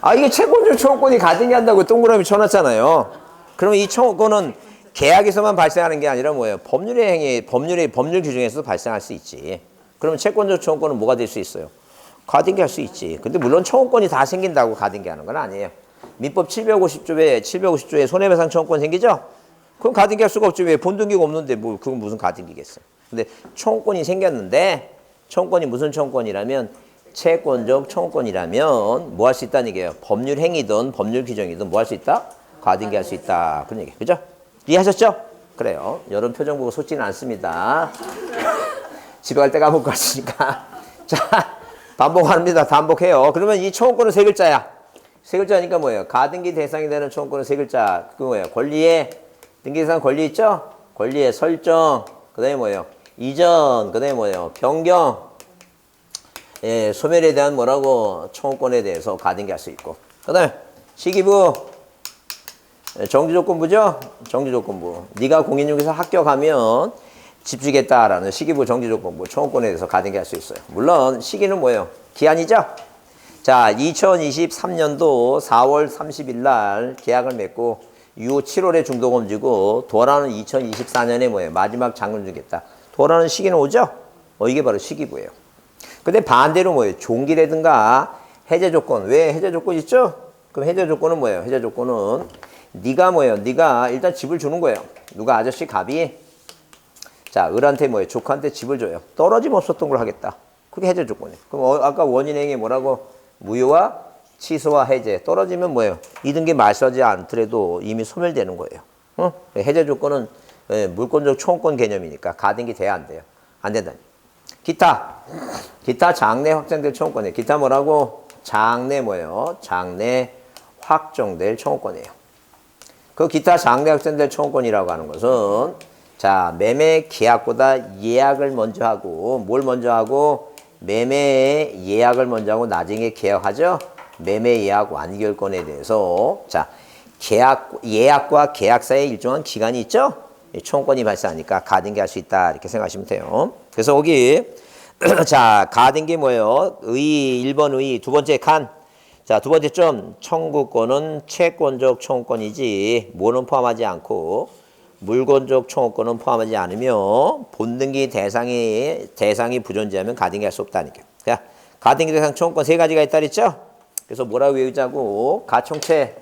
아, 이게 채권적 청구권이 가등기 한다고 동그라미 쳐놨잖아요. 그러면 이 청구권은 계약에서만 발생하는 게 아니라 뭐예요? 법률의 행위, 법률 규정에서도 발생할 수 있지. 그러면 채권적 청구권은 뭐가 될 수 있어요? 가등기 할 수 있지. 근데 물론 청구권이 다 생긴다고 가등기 하는 건 아니에요. 민법 750조에 손해배상 청구권 생기죠? 그럼 가등기 할 수가 없지. 왜? 본등기가 없는데 뭐 그건 무슨 가등기겠어요. 근데 청구권이 생겼는데 청구권이 무슨 청구권이라면 채권적 청구권이라면 뭐 할 수 있다는 얘기예요. 법률 행위든 법률 규정이든 뭐 할 수 있다? 가등기 할 수 있다. 그런 얘기. 그죠? 이해하셨죠? 그래요. 여러분 표정 보고 속지는 않습니다. 집에 갈 때 까먹을 것 같으니까. 자, 반복합니다. 반복해요. 그러면 이 청구권은 세 글자야. 세 글자니까 뭐예요? 가등기 대상이 되는 청구권은 세 글자. 그거 뭐예요? 권리의, 등기 대상 권리 있죠? 권리의 설정. 그 다음에 뭐예요? 이전. 그 다음에 뭐예요? 변경. 예, 소멸에 대한 뭐라고? 청구권에 대해서 가등기 할 수 있고. 그 다음에 시기부. 정지조건부죠? 정지조건부. 네가 공인중개사 합격하면 집 주겠다라는 시기부 정지조건부 청구권에 대해서 가등기 할 수 있어요. 물론 시기는 뭐예요? 기한이죠? 자, 2023년도 4월 30일 날 계약을 맺고 이후 7월에 중도금지고 도라는 2024년에 뭐예요? 마지막 장을 주겠다. 도라는 시기는 오죠? 이게 바로 시기부예요. 근데 반대로 뭐예요? 종기라든가 해제 조건. 왜 해제 조건 있죠? 그럼 해제 조건은 뭐예요? 해제 조건은 네가 뭐예요? 네가 일단 집을 주는 거예요. 누가 아저씨 갑이 자, 을한테 뭐예요? 조카한테 집을 줘요. 떨어짐 없었던 걸 하겠다. 그게 해제 조건이에요. 그럼 아까 원인행위 뭐라고? 무효와 취소와 해제. 떨어지면 뭐예요? 이등기 말소하지 않더라도 이미 소멸되는 거예요. 해제 조건은 물권적 청구권 개념이니까 가등기 돼야 안 돼요. 안 된다니. 기타. 기타 장래 확정될 청구권이에요. 기타 뭐라고? 장래 뭐예요? 장래 확정될 청구권이에요. 그 기타 장래 확정될 청구권이라고 하는 것은 자, 매매 계약보다 예약을 먼저 하고 뭘 먼저 하고 매매 예약을 먼저 하고 나중에 계약하죠. 매매 예약 완결권에 대해서 자, 예약과 계약 사이에 일정한 기간이 있죠. 청구권이 발생하니까 가등기 할 수 있다 이렇게 생각하시면 돼요. 그래서 여기 자, 가등기 뭐예요? 의 1번 의 두 번째 간. 자, 두 번째 점 청구권은 채권적 청구권이지 뭐는 포함하지 않고 물권적 청구권은 포함하지 않으며 본등기 대상이 부존재하면 가등기 할 수 없다니까. 자, 가등기 대상 청구권 세 가지가 있다 그랬죠? 그래서 뭐라고 외우자고? 가청채.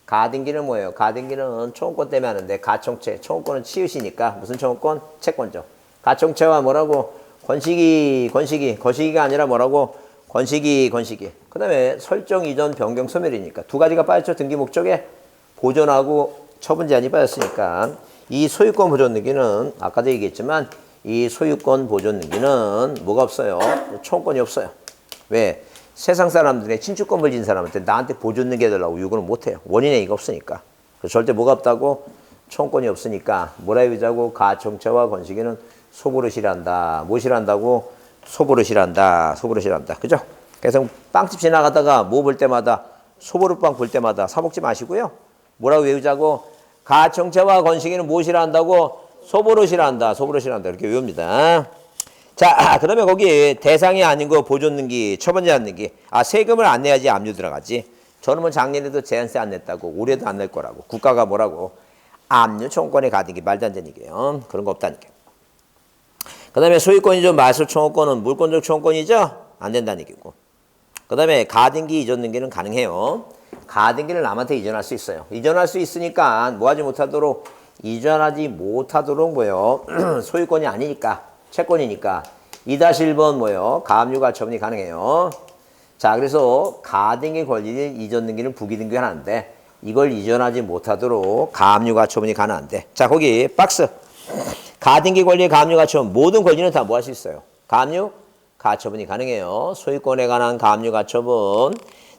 가등기는 뭐예요? 가등기는 청구권 때문에 하는데 가청채. 청구권은 치읓이니까 무슨 청구권? 채권적. 가청채와 뭐라고? 거시기가 아니라 뭐라고? 건시기. 그 다음에 설정 이전 변경 소멸이니까 두 가지가 빠졌죠. 등기 목적에 보존하고 처분 제한이 빠졌으니까 이 소유권 보존 등기는 아까도 얘기했지만 이 소유권 보존 등기는 뭐가 없어요? 청구권이 없어요. 왜? 세상 사람들의 친추권을 진 사람한테 나한테 보존 등기해달라고 요구는 못해요. 원인의 이가 없으니까. 그래서 절대 뭐가 없다고? 청구권이 없으니까 뭐라 의자고 가청차와 건식에는 소버릇이란다. 무엇이란다고? 소버릇이란다. 소버릇이란다. 그죠? 그래서 빵집 지나가다가 뭐 볼 때마다 소버릇빵 볼 때마다 사 먹지 마시고요. 뭐라고 외우자고? 가청차와 건식에는 무엇이라 한다고? 소버릇이란다. 소버릇이란다. 이렇게 외웁니다. 자, 그러면 거기 대상이 아닌 거 보존 등기, 처분제 안 등기. 아, 세금을 안 내야지 압류 들어가지. 저는 뭐 작년에도 제한세 안 냈다고, 올해도 안 낼 거라고. 국가가 뭐라고? 압류 청구권에 가등기 말도 안 되는 얘기예요. 그런 거 없다니까. 그 다음에 소유권이죠. 마술 청구권은 물권적 청구권이죠. 안 된다는 얘기고. 그 다음에 가등기, 이전 등기는 가능해요. 가등기를 남한테 이전할 수 있어요. 이전할 수 있으니까 뭐 하지 못하도록, 이전하지 못하도록 뭐요? 소유권이 아니니까, 채권이니까 2-1번 뭐요? 가압류 가처분이 가능해요. 자, 그래서 가등기 권리를 이전 등기는 부기 등기 하는데 이걸 이전하지 못하도록 가압류 가처분이 가능한데. 자, 거기 박스. 가등기 권리 가압류 가처분 모든 권리는 다 뭐 할 수 있어요? 가압류 가처분이 가능해요. 소유권에 관한 가압류 가처분,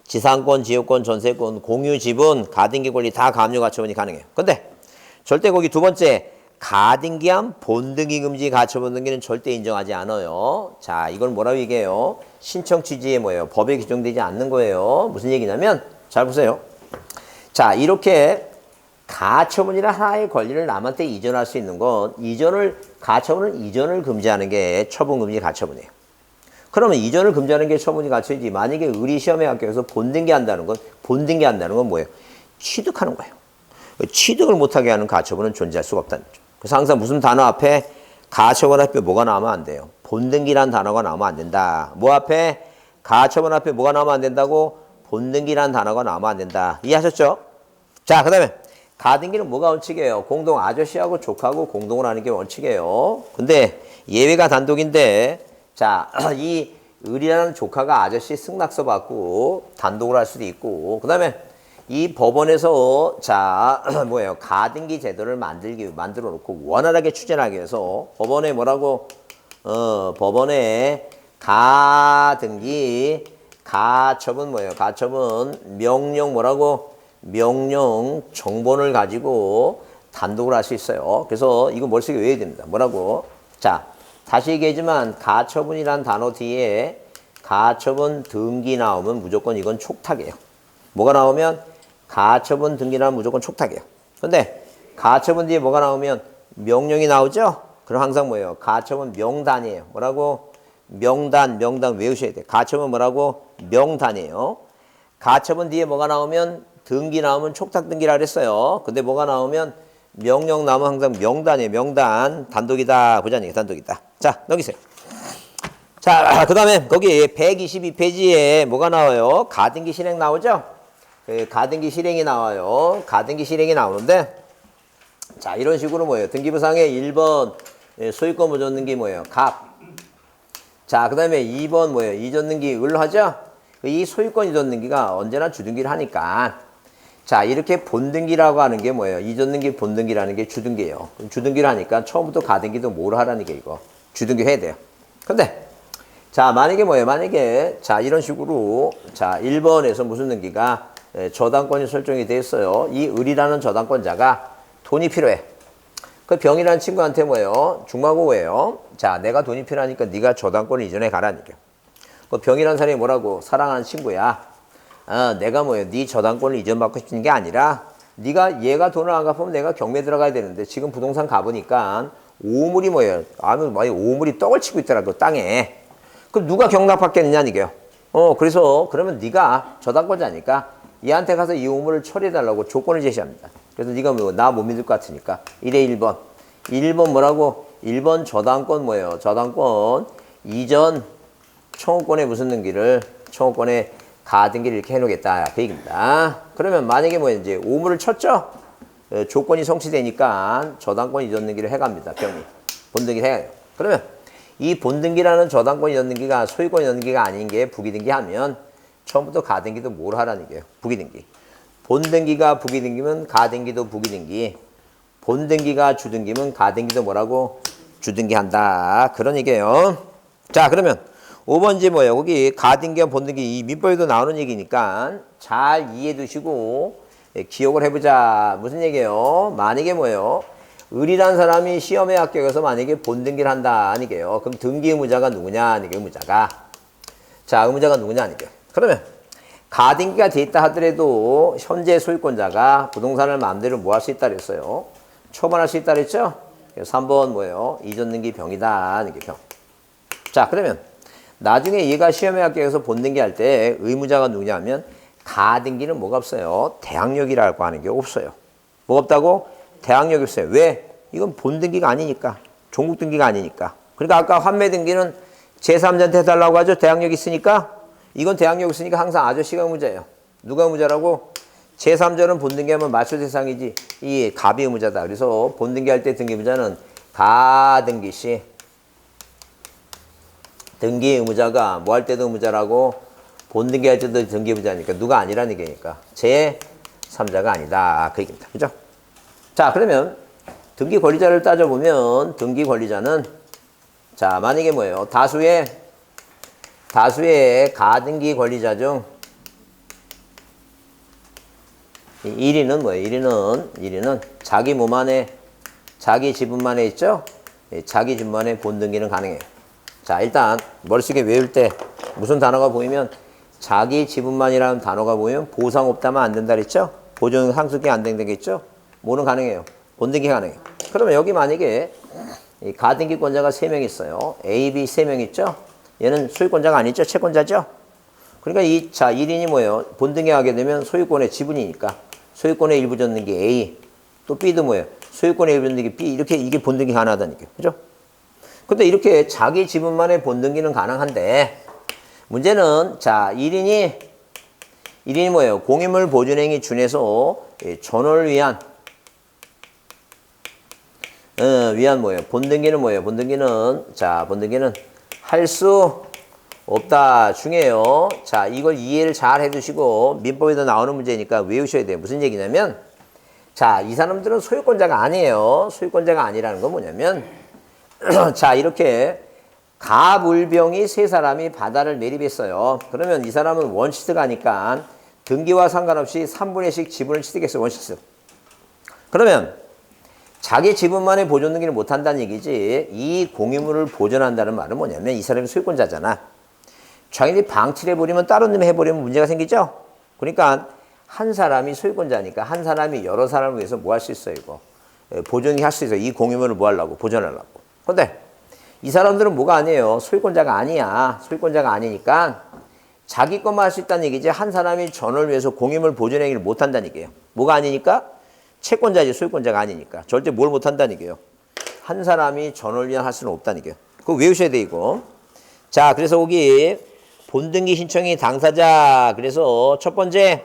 지상권, 지역권, 전세권, 공유 지분, 가등기 권리 다 가압류 가처분이 가능해요. 근데 절대 거기 두 번째 가등기함 본등기 금지 가처분 등기는 절대 인정하지 않아요. 자, 이건 뭐라고 얘기해요? 신청 취지에 뭐예요? 법에 규정되지 않는 거예요. 무슨 얘기냐면 잘 보세요. 자, 이렇게 가처분이라 하나의 권리를 남한테 이전할 수 있는 건 가처분은 이전을 금지하는 게 처분금지 가처분이에요. 그러면 이전을 금지하는 게 처분이 가처분이지. 만약에 의리 시험에 합격해서 본등기 한다는 건 뭐예요? 취득하는 거예요. 취득을 못하게 하는 가처분은 존재할 수가 없다는 거죠. 그래서 항상 무슨 단어 앞에 가처분 앞에 뭐가 나오면 안 돼요? 본등기란 단어가 나오면 안 된다. 뭐 앞에? 가처분 앞에 뭐가 나오면 안 된다고? 본등기란 단어가 나오면 안 된다. 이해하셨죠? 자, 그 다음에 가등기는 뭐가 원칙이에요? 공동, 아저씨하고 조카하고 공동을 하는 게 원칙이에요. 근데 예외가 단독인데, 자, 이 을이라는 조카가 아저씨 승낙서 받고 단독을 할 수도 있고, 그 다음에 이 법원에서 자 뭐예요? 가등기 제도를 만들어 놓고 원활하게 추진하기 위해서 법원에 뭐라고? 법원에 가등기 가처분 뭐예요? 가처분 명령 뭐라고? 명령 정본을 가지고 단독을 할 수 있어요. 그래서 이거 머릿속에 외워야 됩니다. 뭐라고? 자, 다시 얘기하지만 가처분이란 단어 뒤에 가처분 등기 나오면 무조건 이건 촉탁이에요. 뭐가 나오면? 가처분 등기라면 무조건 촉탁이에요. 근데 가처분 뒤에 뭐가 나오면 명령이 나오죠? 그럼 항상 뭐예요? 가처분 명단이에요. 뭐라고? 명단 외우셔야 돼요. 가처분 뭐라고? 명단이에요. 가처분 뒤에 뭐가 나오면 등기 나오면 촉탁 등기라 그랬어요. 근데 뭐가 나오면 명령 나오면 항상 명단이에요. 명단. 단독이다. 보자니 단독이다. 자, 넘기세요. 자, 그 다음에 거기 122페이지에 뭐가 나와요? 가등기 실행 나오죠? 가등기 실행이 나와요. 가등기 실행이 나오는데, 자, 이런 식으로 뭐예요? 등기부상에 1번 소유권 보존 등기 뭐예요? 갑. 자, 그 다음에 2번 뭐예요? 이전 등기 을 하죠? 이 소유권 이전 등기가 언제나 주등기를 하니까, 자, 이렇게 본등기라고 하는 게 뭐예요? 이전 등기, 본등기라는 게 주등기예요. 주등기를 하니까 처음부터 가등기도 뭘 하라는 게 이거. 주등기 해야 돼요. 근데, 자, 만약에 뭐예요? 만약에, 자, 이런 식으로, 자, 1번에서 무슨 등기가 저당권이 설정이 돼 있어요. 이 을이라는 저당권자가 돈이 필요해. 그 병이라는 친구한테 뭐예요? 중마고예요. 자, 내가 돈이 필요하니까 네가 저당권을 이전해 가라는 얘기야. 그 병이라는 사람이 뭐라고? 사랑하는 친구야. 내가 뭐예요? 네 저당권을 이전받고 싶은 게 아니라 네가 얘가 돈을 안 갚으면 내가 경매 들어가야 되는데 지금 부동산 가보니까 오물이 뭐예요? 오물이 떡을 치고 있더라고 땅에. 그럼 누가 경납받겠느냐 이게요. 그래서 그러면 네가 저당권자니까 얘한테 가서 이 오물을 처리해달라고 조건을 제시합니다. 그래서 네가 뭐 나 못 믿을 것 같으니까 1에 1번. 1번 뭐라고? 1번 저당권 뭐예요? 저당권 이전 청구권의 무슨 등기를 청구권의 가등기를 이렇게 해놓겠다. 그 얘기입니다. 그러면 만약에 뭐 이제 오물을 쳤죠? 조건이 성취되니까 저당권 이전 등기를 해갑니다. 병이. 본등기를 해요. 그러면 이 본등기라는 저당권 이전 등기가 소유권 이전 등기가 아닌 게 부기등기 하면 처음부터 가등기도 뭘 하라는 얘기예요? 부기등기. 본등기가 부기등기면 가등기도 부기등기. 본등기가 주등기면 가등기도 뭐라고? 주등기 한다. 그런 얘기예요. 자, 그러면 5번지 뭐예요? 거기 가등기와 본등기 이 민법에도 나오는 얘기니까 잘 이해해 두시고 기억을 해보자. 무슨 얘기예요? 만약에 뭐예요? 을이란 사람이 시험에 합격해서 만약에 본등기를 한다. 아니게요. 그럼 등기 의무자가 누구냐? 아니게 의무자가. 자, 의무자가 누구냐? 아니게. 그러면 가등기가 돼 있다 하더라도 현재 소유권자가 부동산을 마음대로 뭐 할 수 있다 그랬어요? 초반할 수 있다 그랬죠? 그래서 3번 뭐예요? 이전 등기 병이다. 아니게 병. 자, 그러면 나중에 얘가 시험에 합격해서 본등기 할 때 의무자가 누구냐 하면 가등기는 뭐가 없어요? 대항력이라고 하는 게 없어요. 뭐가 없다고? 대항력이 없어요. 왜? 이건 본등기가 아니니까. 종국등기가 아니니까. 그러니까 아까 환매등기는 제3자한테 해달라고 하죠. 대항력이 있으니까. 이건 대항력이 있으니까 항상 아저씨가 의무자예요. 누가 의무자라고? 제3자는 본등기하면 맞출 대상이지. 이 갑이 의무자다. 그래서 본등기 할 때 등기 의무자는 가등기 시. 등기 의무자가 뭐 할 때도 의무자라고 본등기 할 때도 등기 의무자니까 누가 아니라는 얘기니까 제3자가 아니다. 그 얘기입니다. 그죠? 자, 그러면 등기 권리자를 따져보면 등기 권리자는 자, 만약에 뭐예요? 다수의 가등기 권리자 중 1위는 뭐예요? 1위는 자기 몸 안에 자기 지분만에 있죠? 자기 지분만에 본등기는 가능해요. 자, 일단 머릿속에 외울 때 무슨 단어가 보이면 자기 지분만이라는 단어가 보이면 보상 없다면 안 된다 그랬죠? 보존 상속이 안 된다겠죠? 뭐는 가능해요? 본등기 가능해요. 그러면 여기 만약에 이 가등기권자가 3명 있어요. A, B 3명 있죠? 얘는 소유권자가 아니죠? 채권자죠? 그러니까 이, 자, 1인이 뭐예요? 본등기 하게 되면 소유권의 지분이니까 소유권의 일부 줬는 게 A, 또 B도 뭐예요? 소유권의 일부 줬는 게 B, 이렇게 이게 본등기 가능하다니까요. 그죠? 근데 이렇게 자기 지분만의 본등기는 가능한데 문제는 자 1인이 뭐예요? 공유물 보존행위 준해서 전월을 위한 뭐예요? 본등기는 뭐예요? 본등기는 할 수 없다 중에요. 자, 이걸 이해를 잘 해두시고 민법에도 나오는 문제니까 외우셔야 돼요. 무슨 얘기냐면 자, 이 사람들은 소유권자가 아니에요. 소유권자가 아니라는 건 뭐냐면 자, 이렇게 가물병이 3사람이 바다를 매립했어요. 그러면 이 사람은 원시스가 하니까 등기와 상관없이 3분의 1씩 지분을 취득했어요. 원시스. 그러면 자기 지분만의 보존 등기를 못한다는 얘기지 이 공유물을 보존한다는 말은 뭐냐면 이 사람이 소유권자잖아. 자기들이 방치를 해버리면 다른 놈이 해버리면 문제가 생기죠. 그러니까 한 사람이 소유권자니까 한 사람이 여러 사람을 위해서 뭐 할 수 있어요. 이거 보존이 할 수 있어요. 이 공유물을 뭐 하려고? 보존하려고. 근데 이 사람들은 뭐가 아니에요. 소유권자가 아니야. 소유권자가 아니니까 자기 것만 할 수 있다는 얘기지 한 사람이 전을 위해서 공유물 보존 행위를 못한다는 얘기예요. 뭐가 아니니까? 채권자지 소유권자가 아니니까. 절대 뭘 못한다는 얘기예요. 한 사람이 전을 위한 할 수는 없다는 얘기예요. 그거 외우셔야 돼 이거. 자, 그래서 거기 본등기 신청이 당사자. 그래서 첫 번째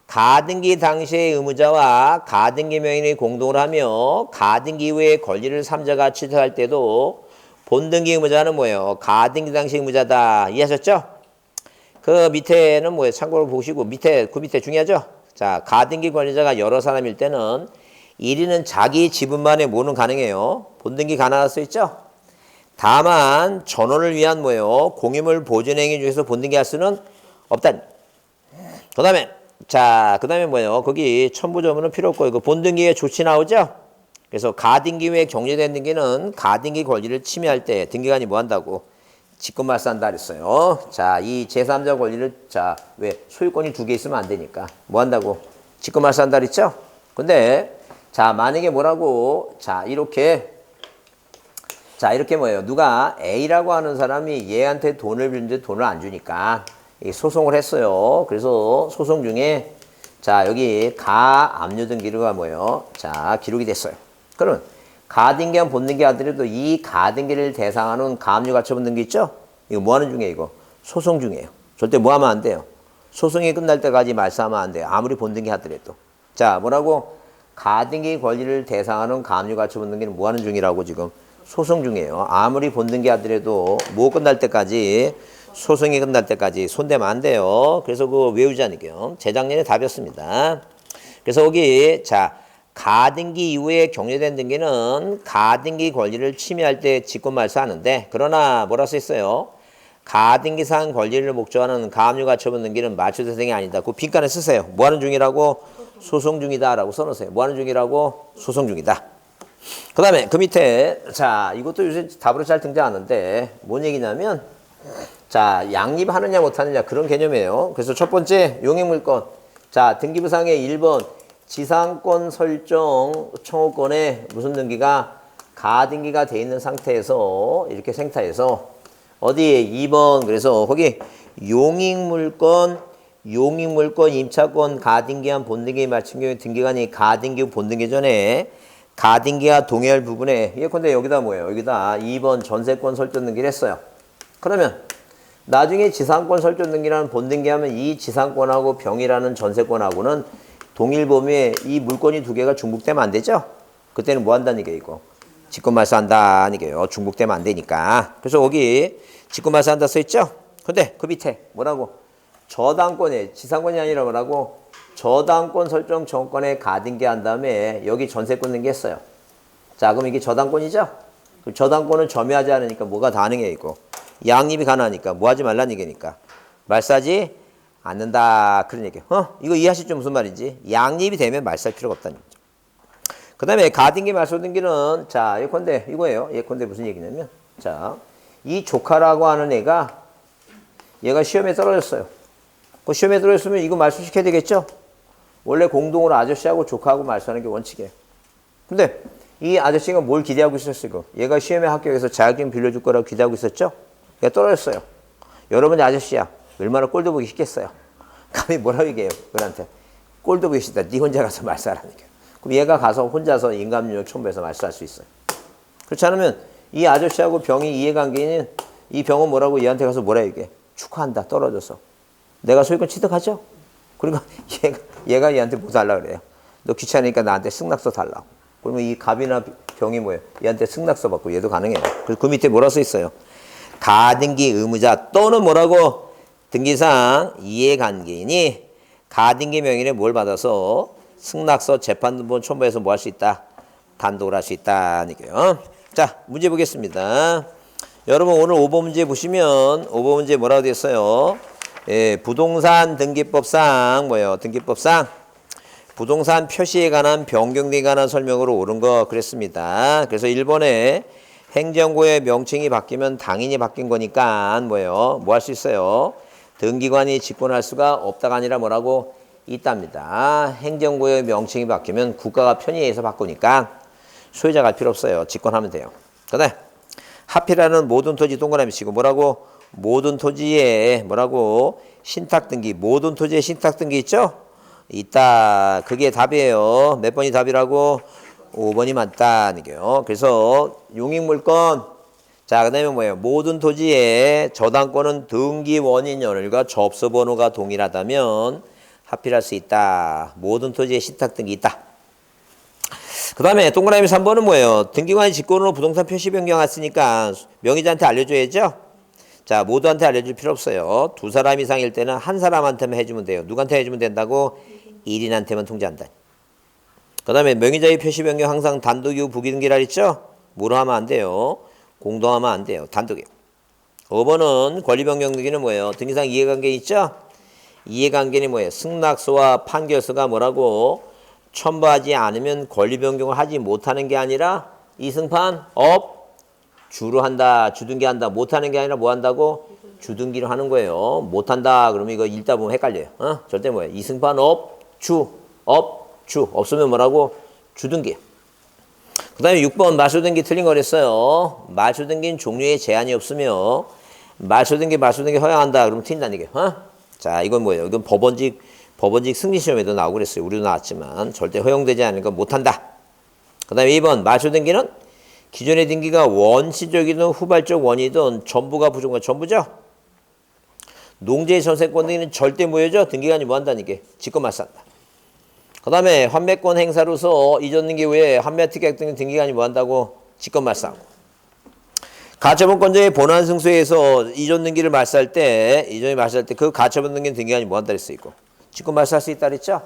가등기 당시의 의무자와 가등기 명인이 공동을 하며 가등기 이후에 권리를 3자가 취득할 때도 본등기 의무자는 뭐예요? 가등기 당시 의무자다. 이해하셨죠? 그 밑에는 뭐예요? 참고로 보시고 그 밑에 중요하죠? 자, 가등기 권리자가 여러 사람일 때는 1위는 자기 지분만의 뭐는 가능해요? 본등기 가능할 수 있죠? 다만 전원을 위한 뭐예요? 공유물 보존행위 중에서 본등기 할 수는 없다. 그 다음에 뭐예요? 거기 첨부조문은 필요 없고 이거 본등기에 조치 나오죠? 그래서 가등기 후에 격려된 등기는 가등기 권리를 침해할 때 등기관이 뭐 한다고? 직권말소한다 그랬어요. 자, 이 제3자 권리를 자, 왜 소유권이 2개 있으면 안 되니까 뭐 한다고? 직권말소한다 그랬죠? 근데 자, 만약에 뭐라고? 자, 이렇게 뭐예요? 누가 A라고 하는 사람이 얘한테 돈을 빌는데 돈을 안 주니까 소송을 했어요. 그래서 소송 중에 자, 여기 가압류 등기가 뭐예요? 자, 기록이 됐어요. 그러면 가등기와 본등기 하더라도 이 가등기를 대상하는 가압류 가처분 등기 있죠? 이거 뭐 하는 중이에요, 이거? 소송 중이에요. 절대 뭐 하면 안 돼요. 소송이 끝날 때까지 말소하면 안 돼요. 아무리 본등기 하더라도. 자, 뭐라고? 가등기 권리를 대상하는 가압류 가처분 등기는 뭐 하는 중이라고 지금? 소송 중이에요. 아무리 본등기 하더라도 뭐 끝날 때까지 소송이 끝날 때까지 손대면 안 돼요. 그래서 그거 외우지 않을게요. 재작년에 답이었습니다. 그래서 여기 자 가등기 이후에 격려된 등기는 가등기 권리를 침해할 때 직권말소하는데 그러나 뭐라 써 있어요? 가등기상 권리를 목적하는 가압류 가처분 등기는 말소 대상이 아니다. 그 빈칸에 쓰세요. 뭐 하는 중이라고? 소송 중이다 라고 써놓으세요. 뭐 하는 중이라고? 소송 중이다. 그 다음에 그 밑에 자 이것도 요새 답으로 잘 등장하는데 뭔 얘기냐면 자 양립하느냐 못하느냐 그런 개념이에요. 그래서 첫 번째 용익물권 자 등기부상의 1번 지상권 설정 청구권에 무슨 등기가 가등기가 돼 있는 상태에서 이렇게 생타해서 어디에 2번 그래서 거기 용익물권 임차권 가등기한 본등기 마친 경우에 등기관이 가등기 본등기 전에 가등기와 동의할 부분에 예컨대 여기다 뭐예요? 여기다 2번 전세권 설정 등기를 했어요. 그러면 나중에 지상권 설정 등기라는 본등기하면 이 지상권하고 병이라는 전세권하고는 동일 범위에 이 물건이 두 개가 중복되면 안 되죠? 그때는 뭐 한다는 얘기예요, 이거? 직권 말소한다는 얘기예요. 중복되면 안 되니까. 그래서 여기 직권 말소한다 써 있죠? 근데 그 밑에 뭐라고? 저당권에 지상권이 아니라 뭐라고? 저당권 설정 정권에 가등기한 다음에 여기 전세권 등기했어요. 자, 그럼 이게 저당권이죠? 그 저당권은 점유하지 않으니까 뭐가 가능해 이거? 양립이 가능하니까 뭐 하지 말라는 얘기니까 말소하지 않는다 그런 얘기예요. 이거 이해하시죠? 무슨 말인지? 양립이 되면 말소할 필요가 없다는 얘기죠. 그 다음에 가등기 말소 등기는 자 예컨대 이거예요. 예컨대 무슨 얘기냐면 자 이 조카라고 하는 얘가 시험에 떨어졌어요. 그 시험에 떨어졌으면 이거 말소시켜야 되겠죠? 원래 공동으로 아저씨하고 조카하고 말소하는 게 원칙이에요. 근데 이 아저씨가 뭘 기대하고 있었어요? 얘가 시험에 합격해서 자격증 빌려줄 거라고 기대하고 있었죠? 얘가 떨어졌어요. 여러분이 아저씨야. 얼마나 꼴도 보기 싫겠어요. 감히 뭐라고 얘기해요? 그한테 꼴도 보기 싫다. 네 혼자 가서 말소하라는 얘기예요. 그럼 얘가 가서 혼자서 인감능력 첨부해서 말소할 수 있어요. 그렇지 않으면 이 아저씨하고 병이 이해관계인 이 병은 뭐라고 얘한테 가서 뭐라 얘기해? 축하한다. 떨어져서. 내가 소유권 취득하죠? 그러니까 얘가 얘한테 뭐 달라 그래요? 너 귀찮으니까 나한테 승낙서 달라고. 그러면 이 갑이나 병이 뭐예요? 얘한테 승낙서 받고 얘도 가능해요. 그래서 그 밑에 뭐라 써 있어요? 가등기 의무자 또는 뭐라고? 등기상 이해관계인이 가등기 명의를 뭘 받아서 승낙서 재판등본 첨부해서 뭐 할 수 있다? 단독을 할 수 있다는 얘기예요. 자, 문제 보겠습니다. 여러분 오늘 5번 문제 보시면 5번 문제 뭐라고 되어 있어요? 예, 부동산 등기법상 뭐예요? 등기법상 부동산 표시에 관한 변경에 관한 설명으로 옳은 거 그랬습니다. 그래서 1번에 행정구의 명칭이 바뀌면 당인이 바뀐 거니까 뭐예요? 뭐 할 수 있어요? 등기관이 직권할 수가 없다가 아니라 뭐라고? 있답니다. 행정구의 명칭이 바뀌면 국가가 편의해서 바꾸니까 소유자가 할 필요 없어요. 직권하면 돼요. 그다음 하필하는 모든 토지 동그라미 치고 뭐라고? 모든 토지에 뭐라고? 신탁등기. 모든 토지에 신탁등기 있죠? 있다. 그게 답이에요. 몇 번이 답이라고? 5번이 맞다는 얘기예요. 그래서 용익물권 자 그다음에 뭐예요? 모든 토지에 저당권은 등기 원인 연일과 접수 번호가 동일하다면 합필할 수 있다. 모든 토지에 신탁등기 있다. 그 다음에 동그라미 3번은 뭐예요? 등기관이 직권으로 부동산 표시 변경했으니까 명의자한테 알려줘야죠? 자, 모두한테 알려줄 필요 없어요. 두 사람 이상일 때는 한 사람한테만 해주면 돼요. 누구한테 해주면 된다고? 1인한테만 통지한다. 그 다음에 명의자의 표시 변경 항상 단독이고 부기등기라 했죠? 뭐로 하면 안 돼요? 공동하면 안 돼요. 단독이요. 5번은 권리 변경 등기는 뭐예요? 등기상 이해관계 있죠? 이해관계는 뭐예요? 승낙서와 판결서가 뭐라고? 첨부하지 않으면 권리 변경을 하지 못하는 게 아니라 이승판 업 주로 한다. 주등기 한다. 못하는 게 아니라 뭐 한다고? 주등기를 하는 거예요. 못한다. 그러면 이거 읽다 보면 헷갈려요. 절대 뭐예요? 이승판 업 주 없으면 뭐라고? 주등기. 그 다음에 6번 말소등기 틀린 거랬어요. 말소등기는 종류에 제한이 없으며 말소등기 허용한다. 그러면 틀린다는 얘기예요. 자, 이건 뭐예요? 이건 법원직 승리시험에도 나오고 그랬어요. 우리도 나왔지만 절대 허용되지 않는 건 못한다. 그 다음에 2번 말소등기는 기존의 등기가 원시적이든 후발적 원이든 전부가 부족한 전부죠. 농지의 전세권 등기는 절대 뭐예요? 등기관이 뭐 한다는 게 직권 말소한다. 그 다음에 환매권 행사로서 이전 등기 후에 환매 특약 등 등기관이 뭐 한다고? 직권 말소하고. 가처분권자의 본안 승소에서 이전 등기를 말소할 때 그 가처분 등기는 등기관이 뭐 한다 그랬어 이거. 직권 말소할 수 있다 그랬죠?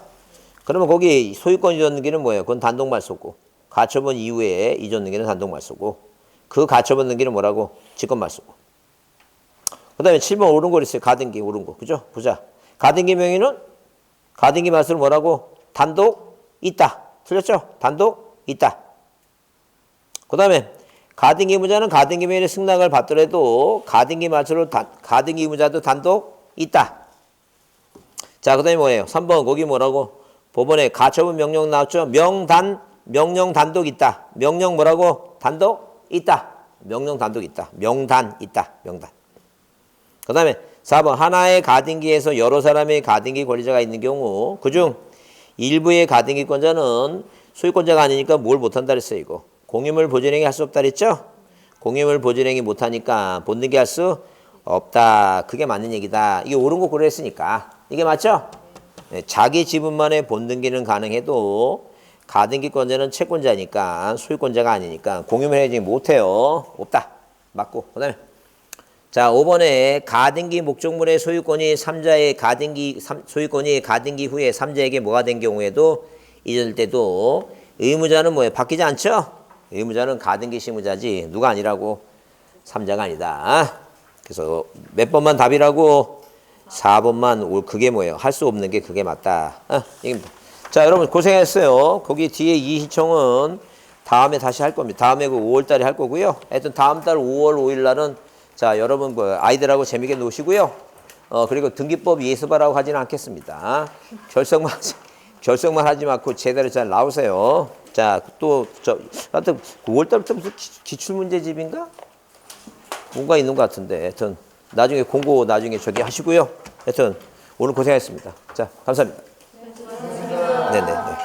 그러면 거기 소유권 이전 등기는 뭐예요? 그건 단독 말소고. 가처분 이후에 이전 등기는 단독 말소고. 그 가처분 등기는 뭐라고? 직권 말소고. 그 다음에 7번 옳은 거 있어요. 가등기 옳은 거. 그죠? 보자. 가등기 명의는 가등기 맛으로 뭐라고? 단독 있다. 틀렸죠? 단독 있다. 그 다음에 가등기 무자는 가등기 명의의 승낙을 받더라도 가등기 맛으로 가등기 무자도 단독 있다. 자, 그 다음에 뭐예요? 3번 거기 뭐라고? 법원에 가처분 명령 나왔죠? 명령 단독 있다. 명령 뭐라고? 단독 있다. 명령 단독 있다. 명단 있다. 명단. 그 다음에 4번 하나의 가등기에서 여러 사람의 가등기 권리자가 있는 경우 그중 일부의 가등기권자는 소유권자가 아니니까 뭘 못한다 그랬어요. 이거 공유물 보존행위 할 수 없다 그랬죠? 공유물 보존행위 못하니까 본등기 할 수 없다. 그게 맞는 얘기다. 이게 옳은 거 고려했으니까 이게 맞죠? 네, 자기 지분만의 본등기는 가능해도 가등기권자는 채권자니까 소유권자가 아니니까 공유물 행위 못해요. 없다. 맞고. 그 다음에 자 5번에 가등기 목적물의 소유권이 3자의 소유권이 가등기 후에 3자에게 뭐가 된 경우에도 이럴 때도 의무자는 뭐예요? 바뀌지 않죠? 의무자는 가등기 시무자지 누가 아니라고? 3자가 아니다. 그래서 몇 번만 답이라고? 4번만 그게 뭐예요? 할 수 없는 게 그게 맞다. 자 여러분 고생했어요. 거기 뒤에 이 시청은 다음에 다시 할 겁니다. 다음에 그 5월달에 할 거고요. 하여튼 다음 달 5월 5일 날은 자 여러분 뭐 아이들하고 재밌게 노시고요. 그리고 등기법 예습하라고 하지는 않겠습니다. 결석만 하지 말고 제대로 잘 나오세요. 자 또 하여튼 5월달부터 무슨 기출문제집인가? 뭔가 있는 것 같은데 하여튼 나중에 공고 나중에 저기 하시고요. 하여튼 오늘 고생하셨습니다. 자 감사합니다. 네네.